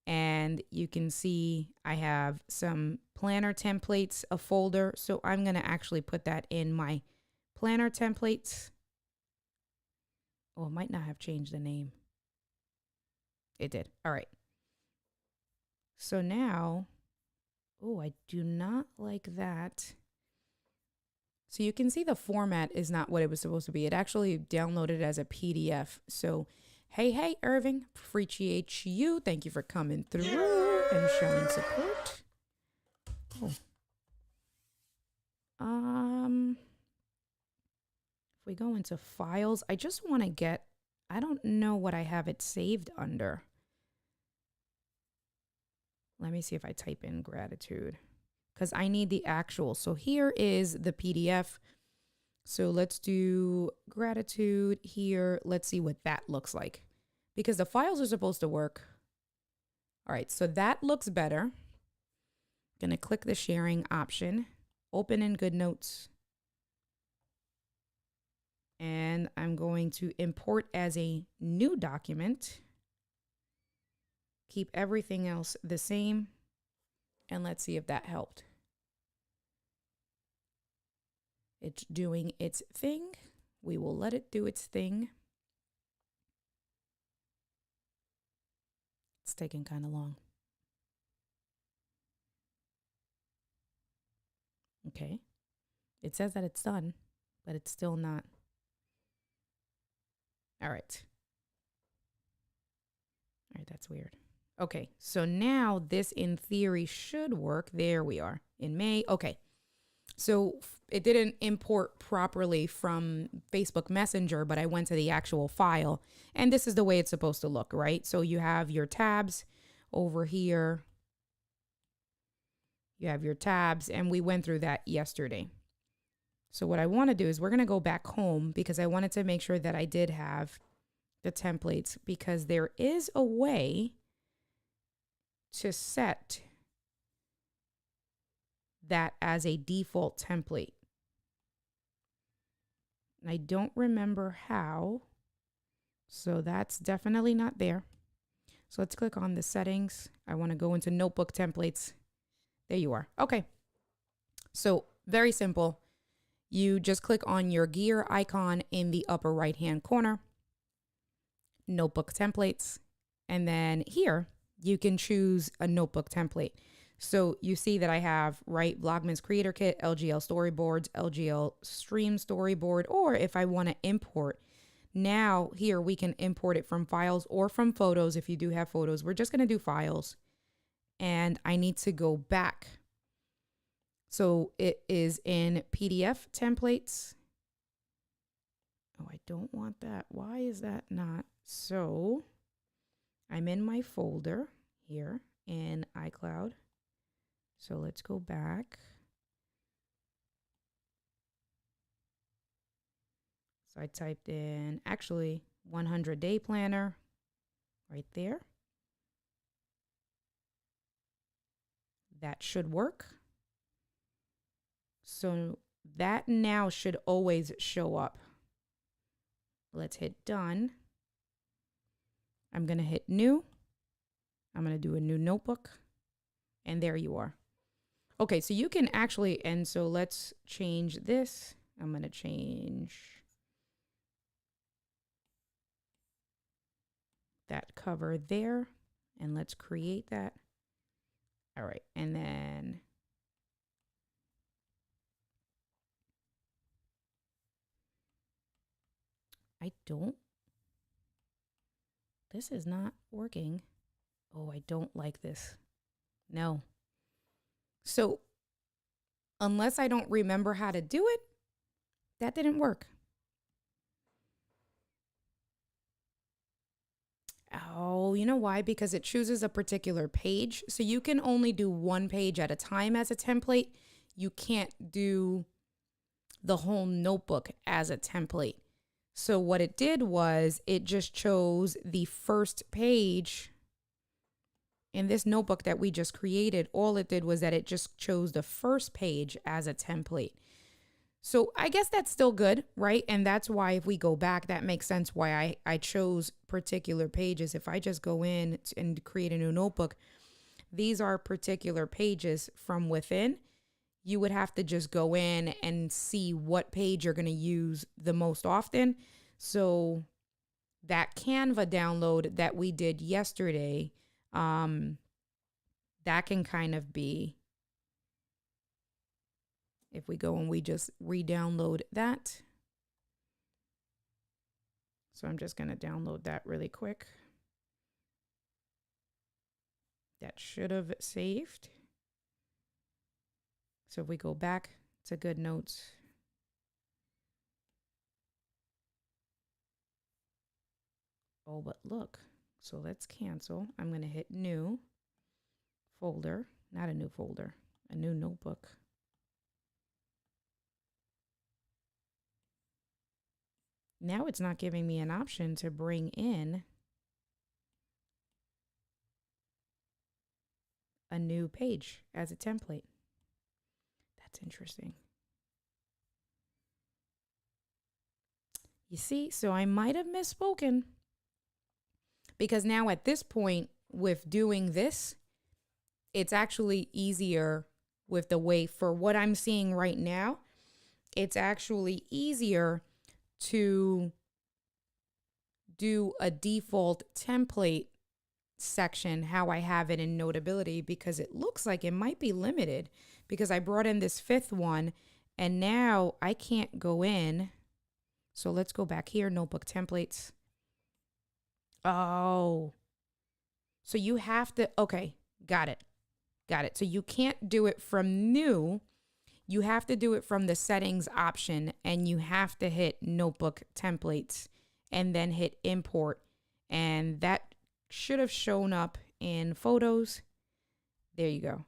and you can see I have some planner templates, a folder. So I'm going to actually put that in my planner templates. Oh, it might not have changed the name. It did. All right. So now, oh, I do not like that. So you can see the format is not what it was supposed to be. It actually downloaded as a PDF. So, hey, Irving, appreciate you. Thank you for coming through and showing support. Oh. If we go into files, I just want to get, I don't know what I have it saved under. Let me see if I type in gratitude because I need the actual. So here is the PDF. So let's do gratitude here. Let's see what that looks like because the files are supposed to work. All right, so that looks better. Gonna click the sharing option, open in GoodNotes. And I'm going to import as a new document. Keep everything else the same. And let's see if that helped. It's doing its thing. We will let it do its thing. It's taking kind of long. Okay. It says that it's done, but it's still not. All right. All right, that's weird. Okay, so now this in theory should work. There we are in May. Okay, so it didn't import properly from Facebook Messenger, but I went to the actual file and this is the way it's supposed to look, right? So you have your tabs over here. You have your tabs and we went through that yesterday. So what I want to do is we're going to go back home because I wanted to make sure that I did have the templates because there is a way to set that as a default template. And I don't remember how, so that's definitely not there. So let's click on the settings. I want to go into notebook templates. There you are. Okay. So very simple. You just click on your gear icon in the upper right hand corner, notebook templates, and then here you can choose a notebook template. So you see that I have, right, Vlogmas Creator Kit, LGL Storyboards, LGL Stream Storyboard, or if I want to import, now here we can import it from files or from photos if you do have photos. We're just going to do files. And I need to go back. So it is in PDF templates. Oh, I don't want that. Why is that not? So I'm in my folder here in Icloud. So let's go back. So I typed in actually 100-day planner right there. That should work. So that now should always show up. Let's hit done. I'm going to hit new. I'm going to do a new notebook. And there you are. Okay, so you can actually, and so let's change this. I'm going to change that cover there. And let's create that. All right, and then this is not working. Oh, I don't like this. No. So unless I don't remember how to do it, that didn't work. Oh, you know why? Because it chooses a particular page. So you can only do one page at a time as a template. You can't do the whole notebook as a template. So what it did was it just chose the first page in this notebook that we just created. All it did was that it just chose the first page as a template. So I guess that's still good, right? And that's why if we go back, that makes sense why I chose particular pages. If I just go in and create a new notebook, these are particular pages from within. You would have to just go in and see what page you're going to use the most often. So that Canva download that we did yesterday, that can kind of be, if we go and we just re-download that. So I'm just going to download that really quick. That should have saved. So if we go back to Good Notes. Oh, but look. So let's cancel. I'm going to hit new folder, not a new folder, a new notebook. Now it's not giving me an option to bring in a new page as a template. That's interesting. You see, so I might have misspoken. Because now at this point, with doing this, it's actually easier with the way, for what I'm seeing right now, it's actually easier to do a default template section how I have it in Notability, because it looks like it might be limited because I brought in this 5th one and now I can't go in. So let's go back here, notebook templates. Oh, so you have to, okay, got it. So you can't do it from new. You have to do it from the settings option, and you have to hit notebook templates and then hit import. And that should have shown up in photos. There you go.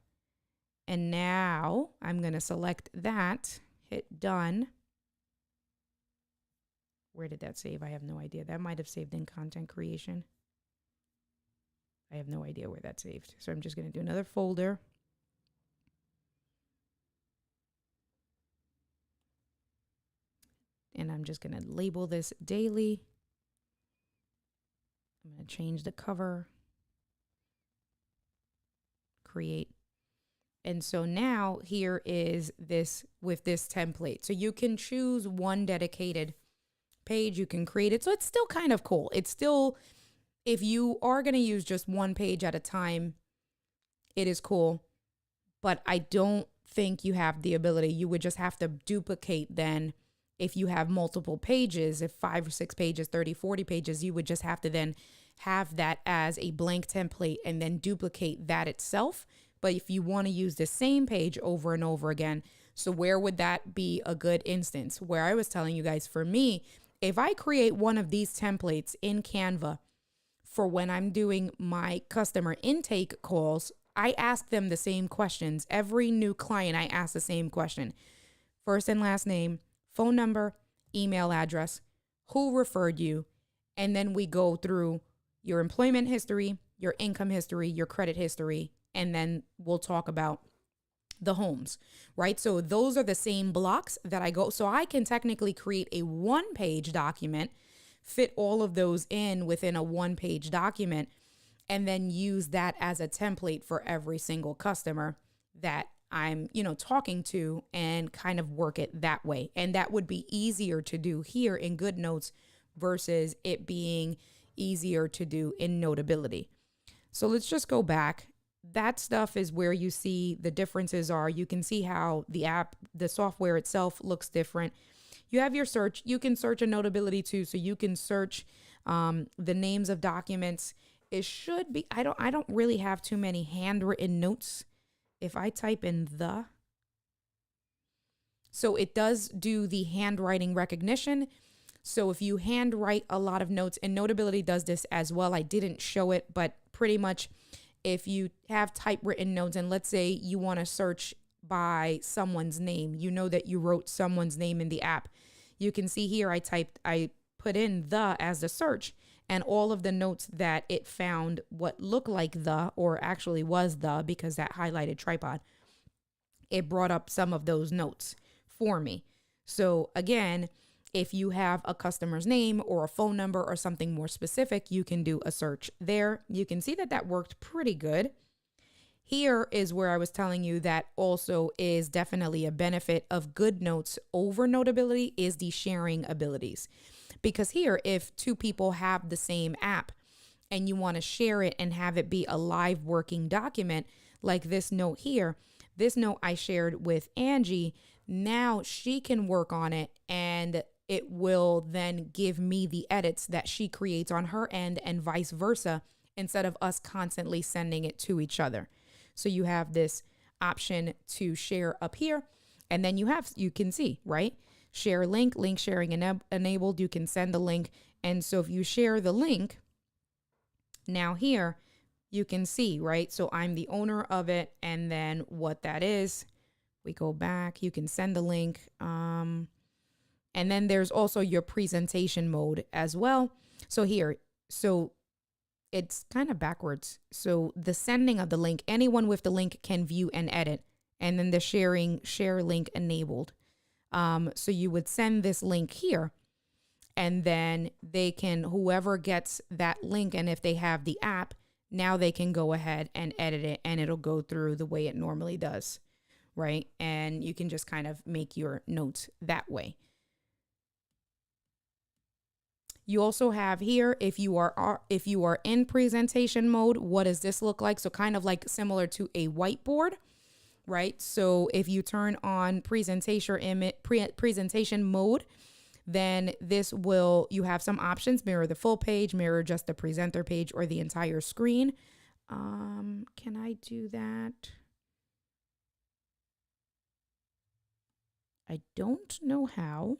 And now I'm going to select that, hit done. Where did that save? I have no idea. That might have saved in content creation. I have no idea where that saved. So I'm just going to do another folder. And I'm just going to label this daily. I'm going to change the cover. Create. And so now here is this with this template. So you can choose one dedicated page, you can create it. So it's still kind of cool. It's still, if you are going to use just one page at a time, it is cool. But I don't think you have the ability. You would just have to duplicate then. If you have multiple pages, if 5 or 6 pages, 30, 40 pages, you would just have to then have that as a blank template and then duplicate that itself. But if you want to use the same page over and over again, so where would that be a good instance? Where I was telling you guys, for me, if I create one of these templates in Canva for when I'm doing my customer intake calls, I ask them the same questions. Every new client, I ask the same question. First and last name, phone number, email address, who referred you, and then we go through your employment history, your income history, your credit history, and then we'll talk about the homes, right? So those are the same blocks that I go. So I can technically create a 1-page document, fit all of those in within a 1-page document, and then use that as a template for every single customer that I'm, talking to, and kind of work it that way. And that would be easier to do here in Good Notes versus it being easier to do in Notability. So let's just go back. That stuff is where you see the differences are. You can see how the app, the software itself looks different. You have your search. You can search in Notability too. So you can search the names of documents. It should be, I don't really have too many handwritten notes. If I type in so it does do the handwriting recognition. So if you handwrite a lot of notes, and Notability does this as well. I didn't show it, but pretty much if you have typewritten notes, and let's say you want to search by someone's name, you know that you wrote someone's name in the app. You can see here I put in the as the search, and all of the notes that it found what looked like the, or actually was the, because that highlighted tripod, it brought up some of those notes for me. So again, if you have a customer's name or a phone number or something more specific, you can do a search there. You can see that that worked pretty good. Here is where I was telling you that also is definitely a benefit of Good Notes over Notability is the sharing abilities. Because here, if 2 people have the same app and you want to share it and have it be a live working document, like this note here, this note I shared with Angie, now she can work on it and it will then give me the edits that she creates on her end and vice versa, instead of us constantly sending it to each other. So you have this option to share up here. And then you can see, right? Share link, link sharing enabled. You can send the link. And so if you share the link, now here you can see, right? So I'm the owner of it. And then what that is, we go back, you can send the link. And then there's also your presentation mode as well. So here, so it's kind of backwards. So the sending of the link, anyone with the link can view and edit. And then the share link enabled. So you would send this link here, and then they can, whoever gets that link, and if they have the app, now they can go ahead and edit it, and it'll go through the way it normally does, right? And you can just kind of make your notes that way. You also have here, if you are in presentation mode, what does this look like? So kind of like similar to a whiteboard, right? So if you turn on presentation mode, then you have some options: mirror the full page, mirror just the presenter page, or the entire screen. Can I do that? I don't know how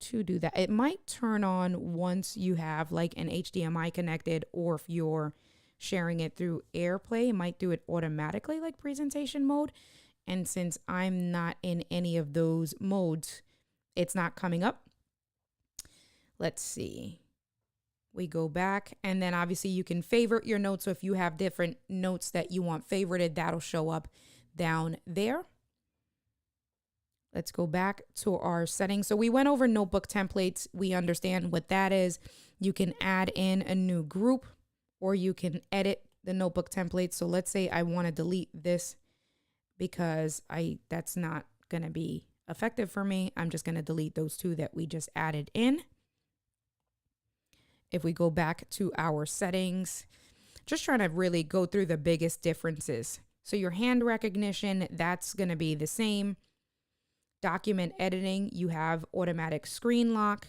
to do that. It might turn on once you have like an HDMI connected, or if you're sharing it through AirPlay, it might do it automatically like presentation mode. And since I'm not in any of those modes, it's not coming up. Let's see. We go back, and then obviously you can favorite your notes. So if you have different notes that you want favorited, that'll show up down there. Let's go back to our settings. So we went over notebook templates. We understand what that is. You can add in a new group, or you can edit the notebook template. So let's say I want to delete this because that's not going to be effective for me. I'm just going to delete those two that we just added in. If we go back to our settings, just trying to really go through the biggest differences. So your hand recognition, that's going to be the same. Document editing, you have automatic screen lock.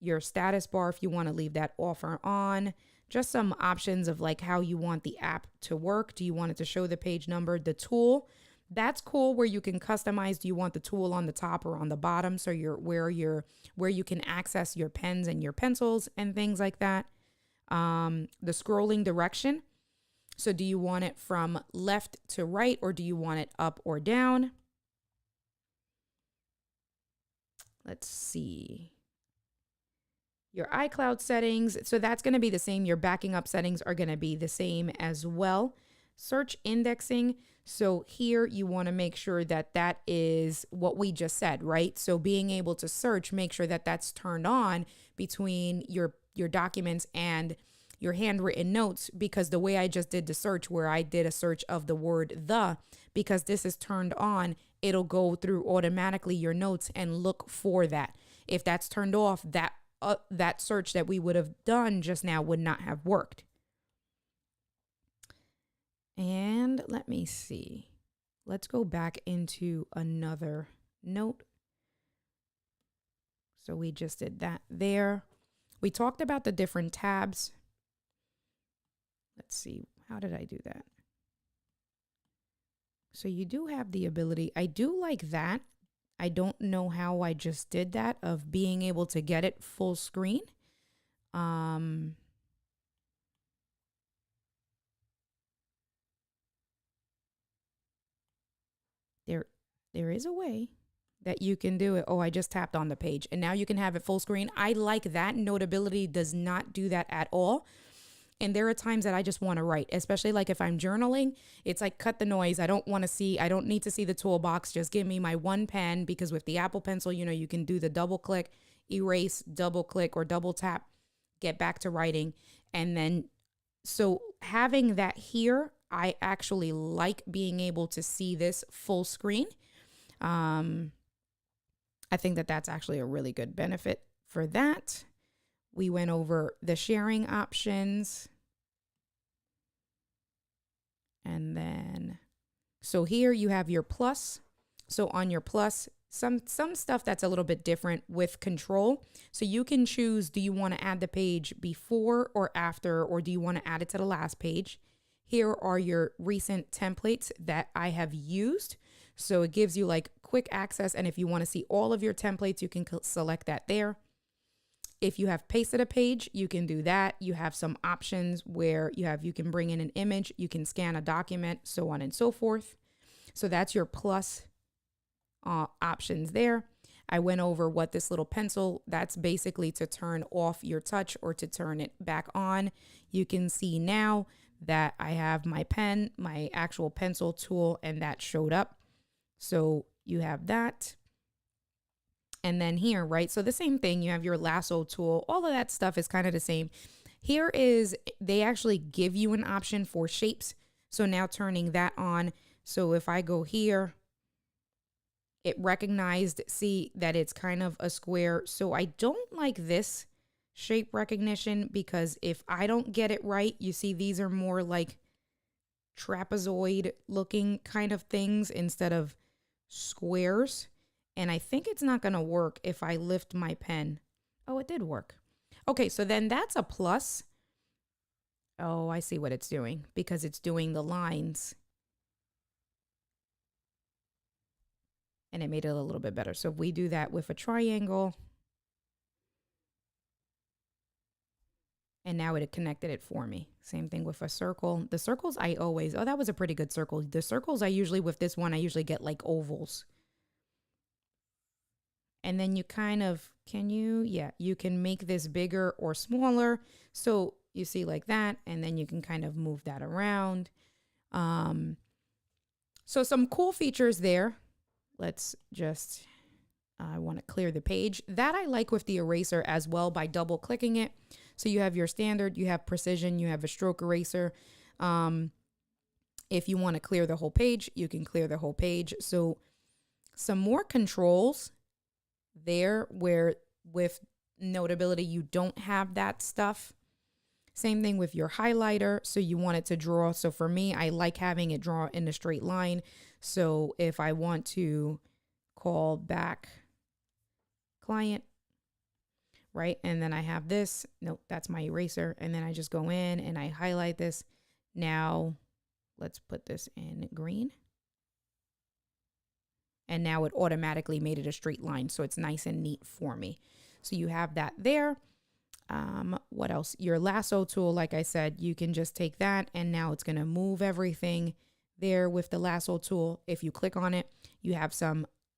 Your status bar, if you want to leave that off or on. Just some options of like how you want the app to work. Do you want it to show the page number? The tool, that's cool, where you can customize. Do you want the tool on the top or on the bottom? So where you can access your pens and your pencils and things like that. The scrolling direction. So do you want it from left to right, or do you want it up or down? Let's see. Your iCloud settings, so that's going to be the same. Your backing up settings are going to be the same as well. Search indexing. So here you want to make sure that that is what we just said, right? So being able to search, make sure that that's turned on between your documents and your handwritten notes, because the way I just did the search, where I did a search of the word "the," because this is turned on, it'll go through automatically your notes and look for that. If that's turned off, that search that we would have done just now would not have worked. And let me see. Let's go back into another note. So we just did that there. We talked about the different tabs. Let's see. How did I do that? So you do have the ability. I do like that. I don't know how I just did that, of being able to get it full screen. There is a way that you can do it. Oh, I just tapped on the page and now you can have it full screen. I like that. Notability does not do that at all. And there are times that I just want to write, especially like if I'm journaling, it's like, cut the noise. I don't need to see the toolbox. Just give me my one pen, because with the Apple Pencil, you can do the double click, erase, double click, or double tap, get back to writing. And then, so having that here, I actually like being able to see this full screen. I think that that's actually a really good benefit for that. We went over the sharing options. And then, so here you have your plus. So on your plus, some stuff that's a little bit different with control. So you can choose, do you want to add the page before or after, or do you want to add it to the last page? Here are your recent templates that I have used. So it gives you like quick access. And if you want to see all of your templates, you can select that there. If you have pasted a page, you can do that. You have some options where you can bring in an image, you can scan a document, so on and so forth. So that's your plus options there. I went over what this little pencil, that's basically to turn off your touch or to turn it back on. You can see now that I have my pen, my actual pencil tool, and that showed up. So you have that. And then here, right? So the same thing, you have your lasso tool. All of that stuff is kind of the same. Here is, they actually give you an option for shapes. So now turning that on. So if I go here, it recognized, see that it's kind of a square. So I don't like this shape recognition because if I don't get it right, you see these are more like trapezoid looking kind of things instead of squares. And I think it's not going to work if I lift my pen. Oh, it did work. Okay, so then that's a plus. Oh, I see what it's doing because it's doing the lines. And it made it a little bit better. So if we do that with a triangle, and now it connected it for me. Same thing with a circle. The circles I always, oh, that was a pretty good circle. The circles I usually, with this one, I usually get like ovals. And then you kind of, you can make this bigger or smaller. So you see like that, and then you can kind of move that around. So some cool features there. Let's just, I want to clear the page. That I like with the eraser as well by double clicking it. So you have your standard, you have precision, you have a stroke eraser. If you want to clear the whole page, you can clear the whole page. So some more controls there where with Notability, you don't have that stuff. Same thing with your highlighter. So you want it to draw. So for me, I like having it draw in a straight line. So if I want to call back client, right? And then I have this, nope, that's my eraser. And then I just go in and I highlight this. Now let's put this in green. And now it automatically made it a straight line. So it's nice and neat for me. So you have that there. What else? Your lasso tool, like I said, you can just take that and now it's going to move everything there with the lasso tool. If you click on it, you have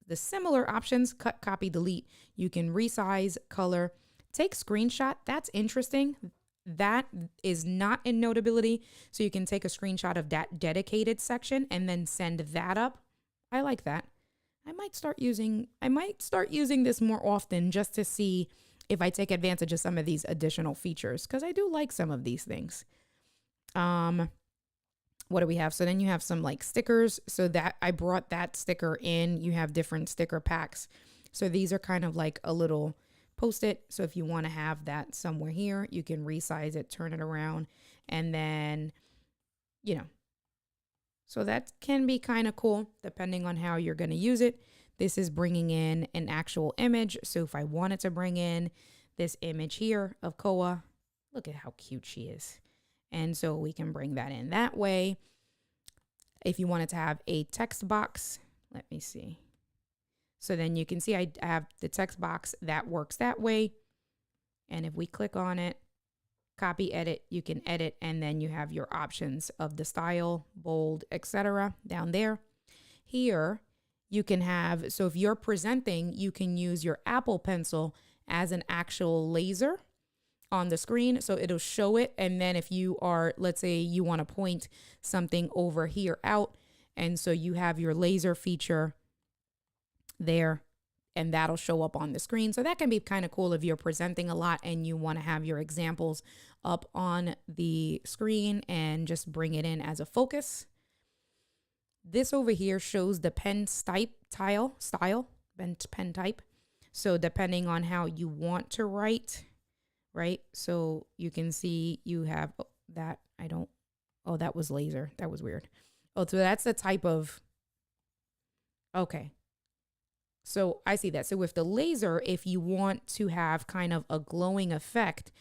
the similar options, cut, copy, delete. You can resize, color, take screenshot. That's interesting. That is not in Notability. So you can take a screenshot of that dedicated section and then send that up. I like that. I might start using this more often just to see if I take advantage of some of these additional features, because I do like some of these things. What do we have? So then you have some like stickers. So that I brought that sticker in. You have different sticker packs. So these are kind of like a little Post-it. So if you want to have that somewhere here, you can resize it, turn it around, and then, so that can be kind of cool depending on how you're going to use it. This is bringing in an actual image. So if I wanted to bring in this image here of Koa, look at how cute she is. And so we can bring that in that way. If you wanted to have a text box, let me see. So then you can see I have the text box that works that way. And if we click on it, copy, edit, you can edit, and then you have your options of the style, bold, etc. down there. Here, you can have, so if you're presenting, you can use your Apple Pencil as an actual laser on the screen. So it'll show it. And then if you are, let's say you want to point something over here out. And so you have your laser feature there, and that'll show up on the screen. So that can be kind of cool if you're presenting a lot and you want to have your examples up on the screen and just bring it in as a focus. This over here shows the pen style, pen type. So depending on how you want to write, right? So you can see you have that. That was laser. That was weird. Oh, so that's the type of, okay. So I see that. So with the laser, if you want to have kind of a glowing effect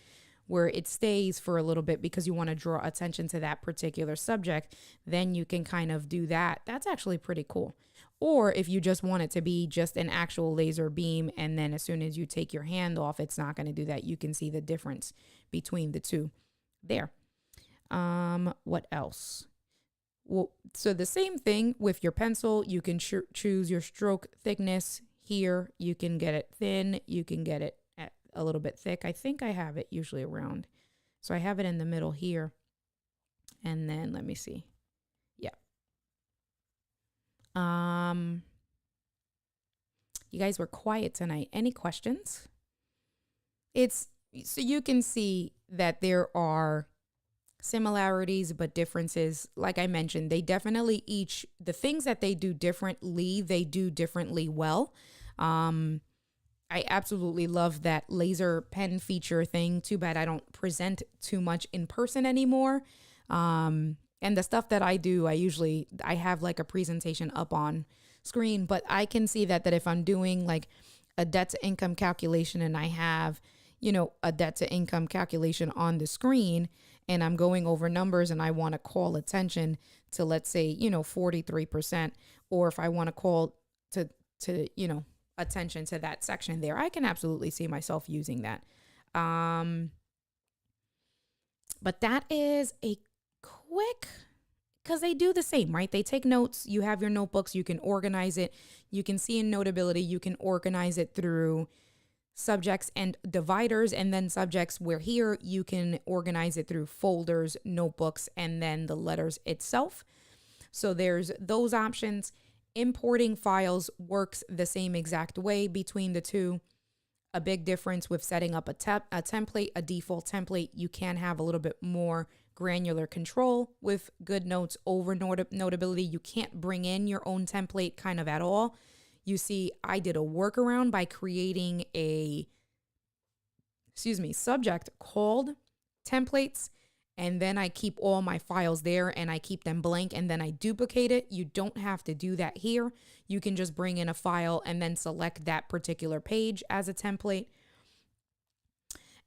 where it stays for a little bit because you want to draw attention to that particular subject, then you can kind of do that. That's actually pretty cool. Or if you just want it to be just an actual laser beam, and then as soon as you take your hand off, it's not going to do that. You can see the difference between the two there. What else? Well, so the same thing with your pencil. You can choose your stroke thickness here. You can get it thin. You can get it a little bit thick. I think I have it usually around. So I have it in the middle here. And then let me see. Yeah. You guys were quiet tonight. Any questions? So you can see that there are similarities but differences. Like I mentioned, they definitely the things that they do differently well. I absolutely love that laser pen feature thing. Too bad I don't present too much in person anymore. And the stuff that I do, I have like a presentation up on screen, but I can see that if I'm doing like a debt to income calculation and I have, a debt to income calculation on the screen, and I'm going over numbers and I want to call attention to, let's say, 43%, or if I want to call to attention to that section there, I can absolutely see myself using that. But that is a quick, because they do the same, right? They take notes. You have your notebooks. You can organize it. You can see in Notability, you can organize it through subjects and dividers, and then subjects, where here you can organize it through folders, notebooks, and then the letters itself. So there's those options. Importing files works the same exact way between the two. A big difference with setting up a template, a default template, you can have a little bit more granular control with GoodNotes over Notability. You can't bring in your own template kind of at all. You see, I did a workaround by creating a subject called templates, and then I keep all my files there and I keep them blank, and then I duplicate it. You don't have to do that here. You can just bring in a file and then select that particular page as a template.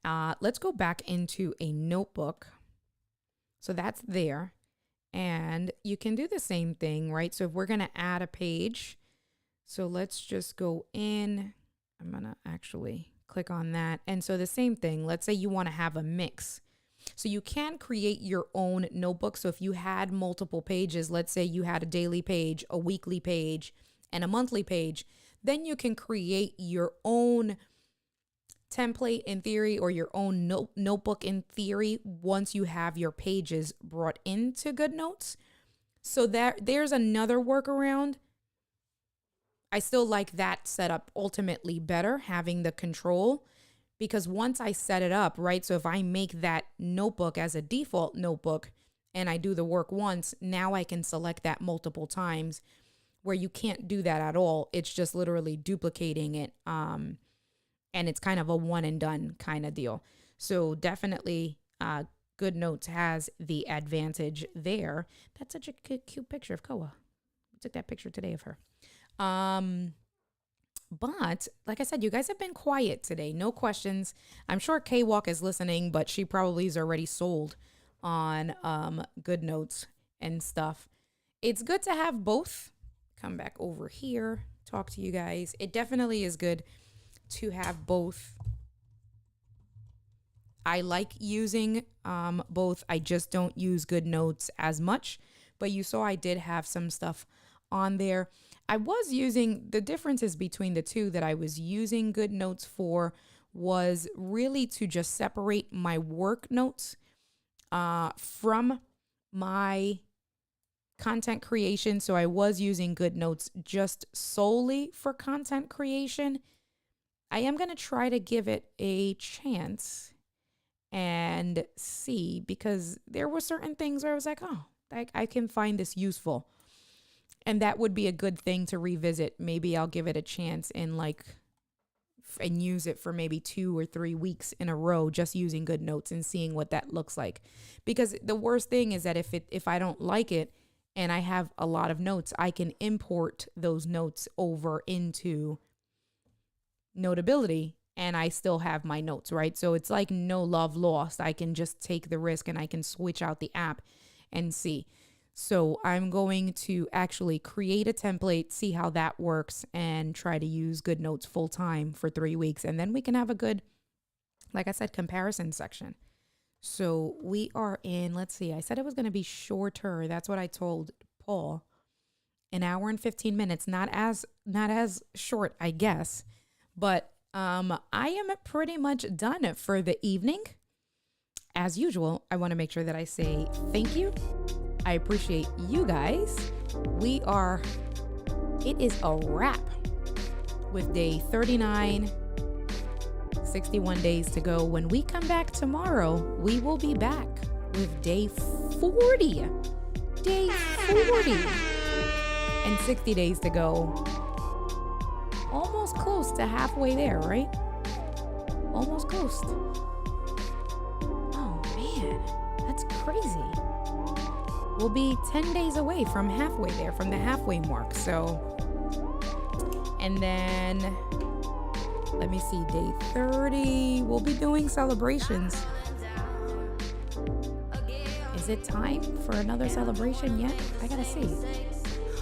Let's go back into a notebook. So that's there. And you can do the same thing, right? So if we're going to add a page, so let's just go in. I'm going to actually click on that. And so the same thing, let's say you want to have a mix. So you can create your own notebook. So if you had multiple pages, let's say you had a daily page, a weekly page, and a monthly page, then you can create your own template in theory, or your own notebook in theory, once you have your pages brought into GoodNotes. So there's another workaround. I still like that setup ultimately better, having the control, because once I set it up, right? So if I make that notebook as a default notebook and I do the work once, now I can select that multiple times, where you can't do that at all. It's just literally duplicating it. And it's kind of a one and done kind of deal. So definitely GoodNotes has the advantage there. That's such a cute picture of Koa. We took that picture today of her. But like I said, you guys have been quiet today. No questions. I'm sure K-Walk is listening, but she probably is already sold on GoodNotes and stuff. It's good to have both. Come back over here, talk to you guys. It definitely is good to have both. I like using both. I just don't use GoodNotes as much, but you saw I did have some stuff on there. I was using, the differences between the two that I was using GoodNotes for was really to just separate my work notes from my content creation. So I was using GoodNotes just solely for content creation. I am going to try to give it a chance and see, because there were certain things where I was like, oh, I can find this useful. And that would be a good thing to revisit. Maybe I'll give it a chance and use it for maybe 2 or 3 weeks in a row, just using GoodNotes and seeing what that looks like. Because the worst thing is that if I don't like it and I have a lot of notes, I can import those notes over into Notability and I still have my notes, right? So it's like no love lost. I can just take the risk and I can switch out the app and see. So I'm going to actually create a template, see how that works, and try to use GoodNotes full time for 3 weeks. And then we can have a good, like I said, comparison section. So we are in, let's see, I said it was going to be shorter. That's what I told Paul. An hour and 15 minutes, not as short, I guess. But I am pretty much done for the evening. As usual, I want to make sure that I say thank you. I appreciate you guys. It is a wrap with day 39, 61 days to go. When we come back tomorrow, we will be back with day 40. Day 40. And 60 days to go. Almost close to halfway there, right? Almost close. Oh man, that's crazy. We'll be 10 days away from halfway there, from the halfway mark. So, and then, let me see, day 30, we'll be doing celebrations. Is it time for another celebration yet? I gotta see.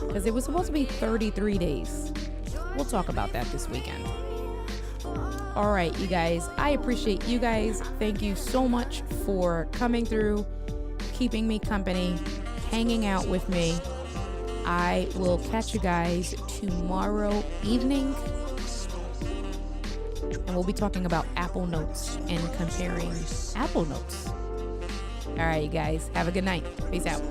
Because it was supposed to be 33 days. We'll talk about that this weekend. All right, you guys. I appreciate you guys. Thank you so much for coming through, keeping me company, hanging out with me. I will catch you guys tomorrow evening. And we'll be talking about Apple Notes and comparing Apple Notes. All right, you guys. Have a good night. Peace out.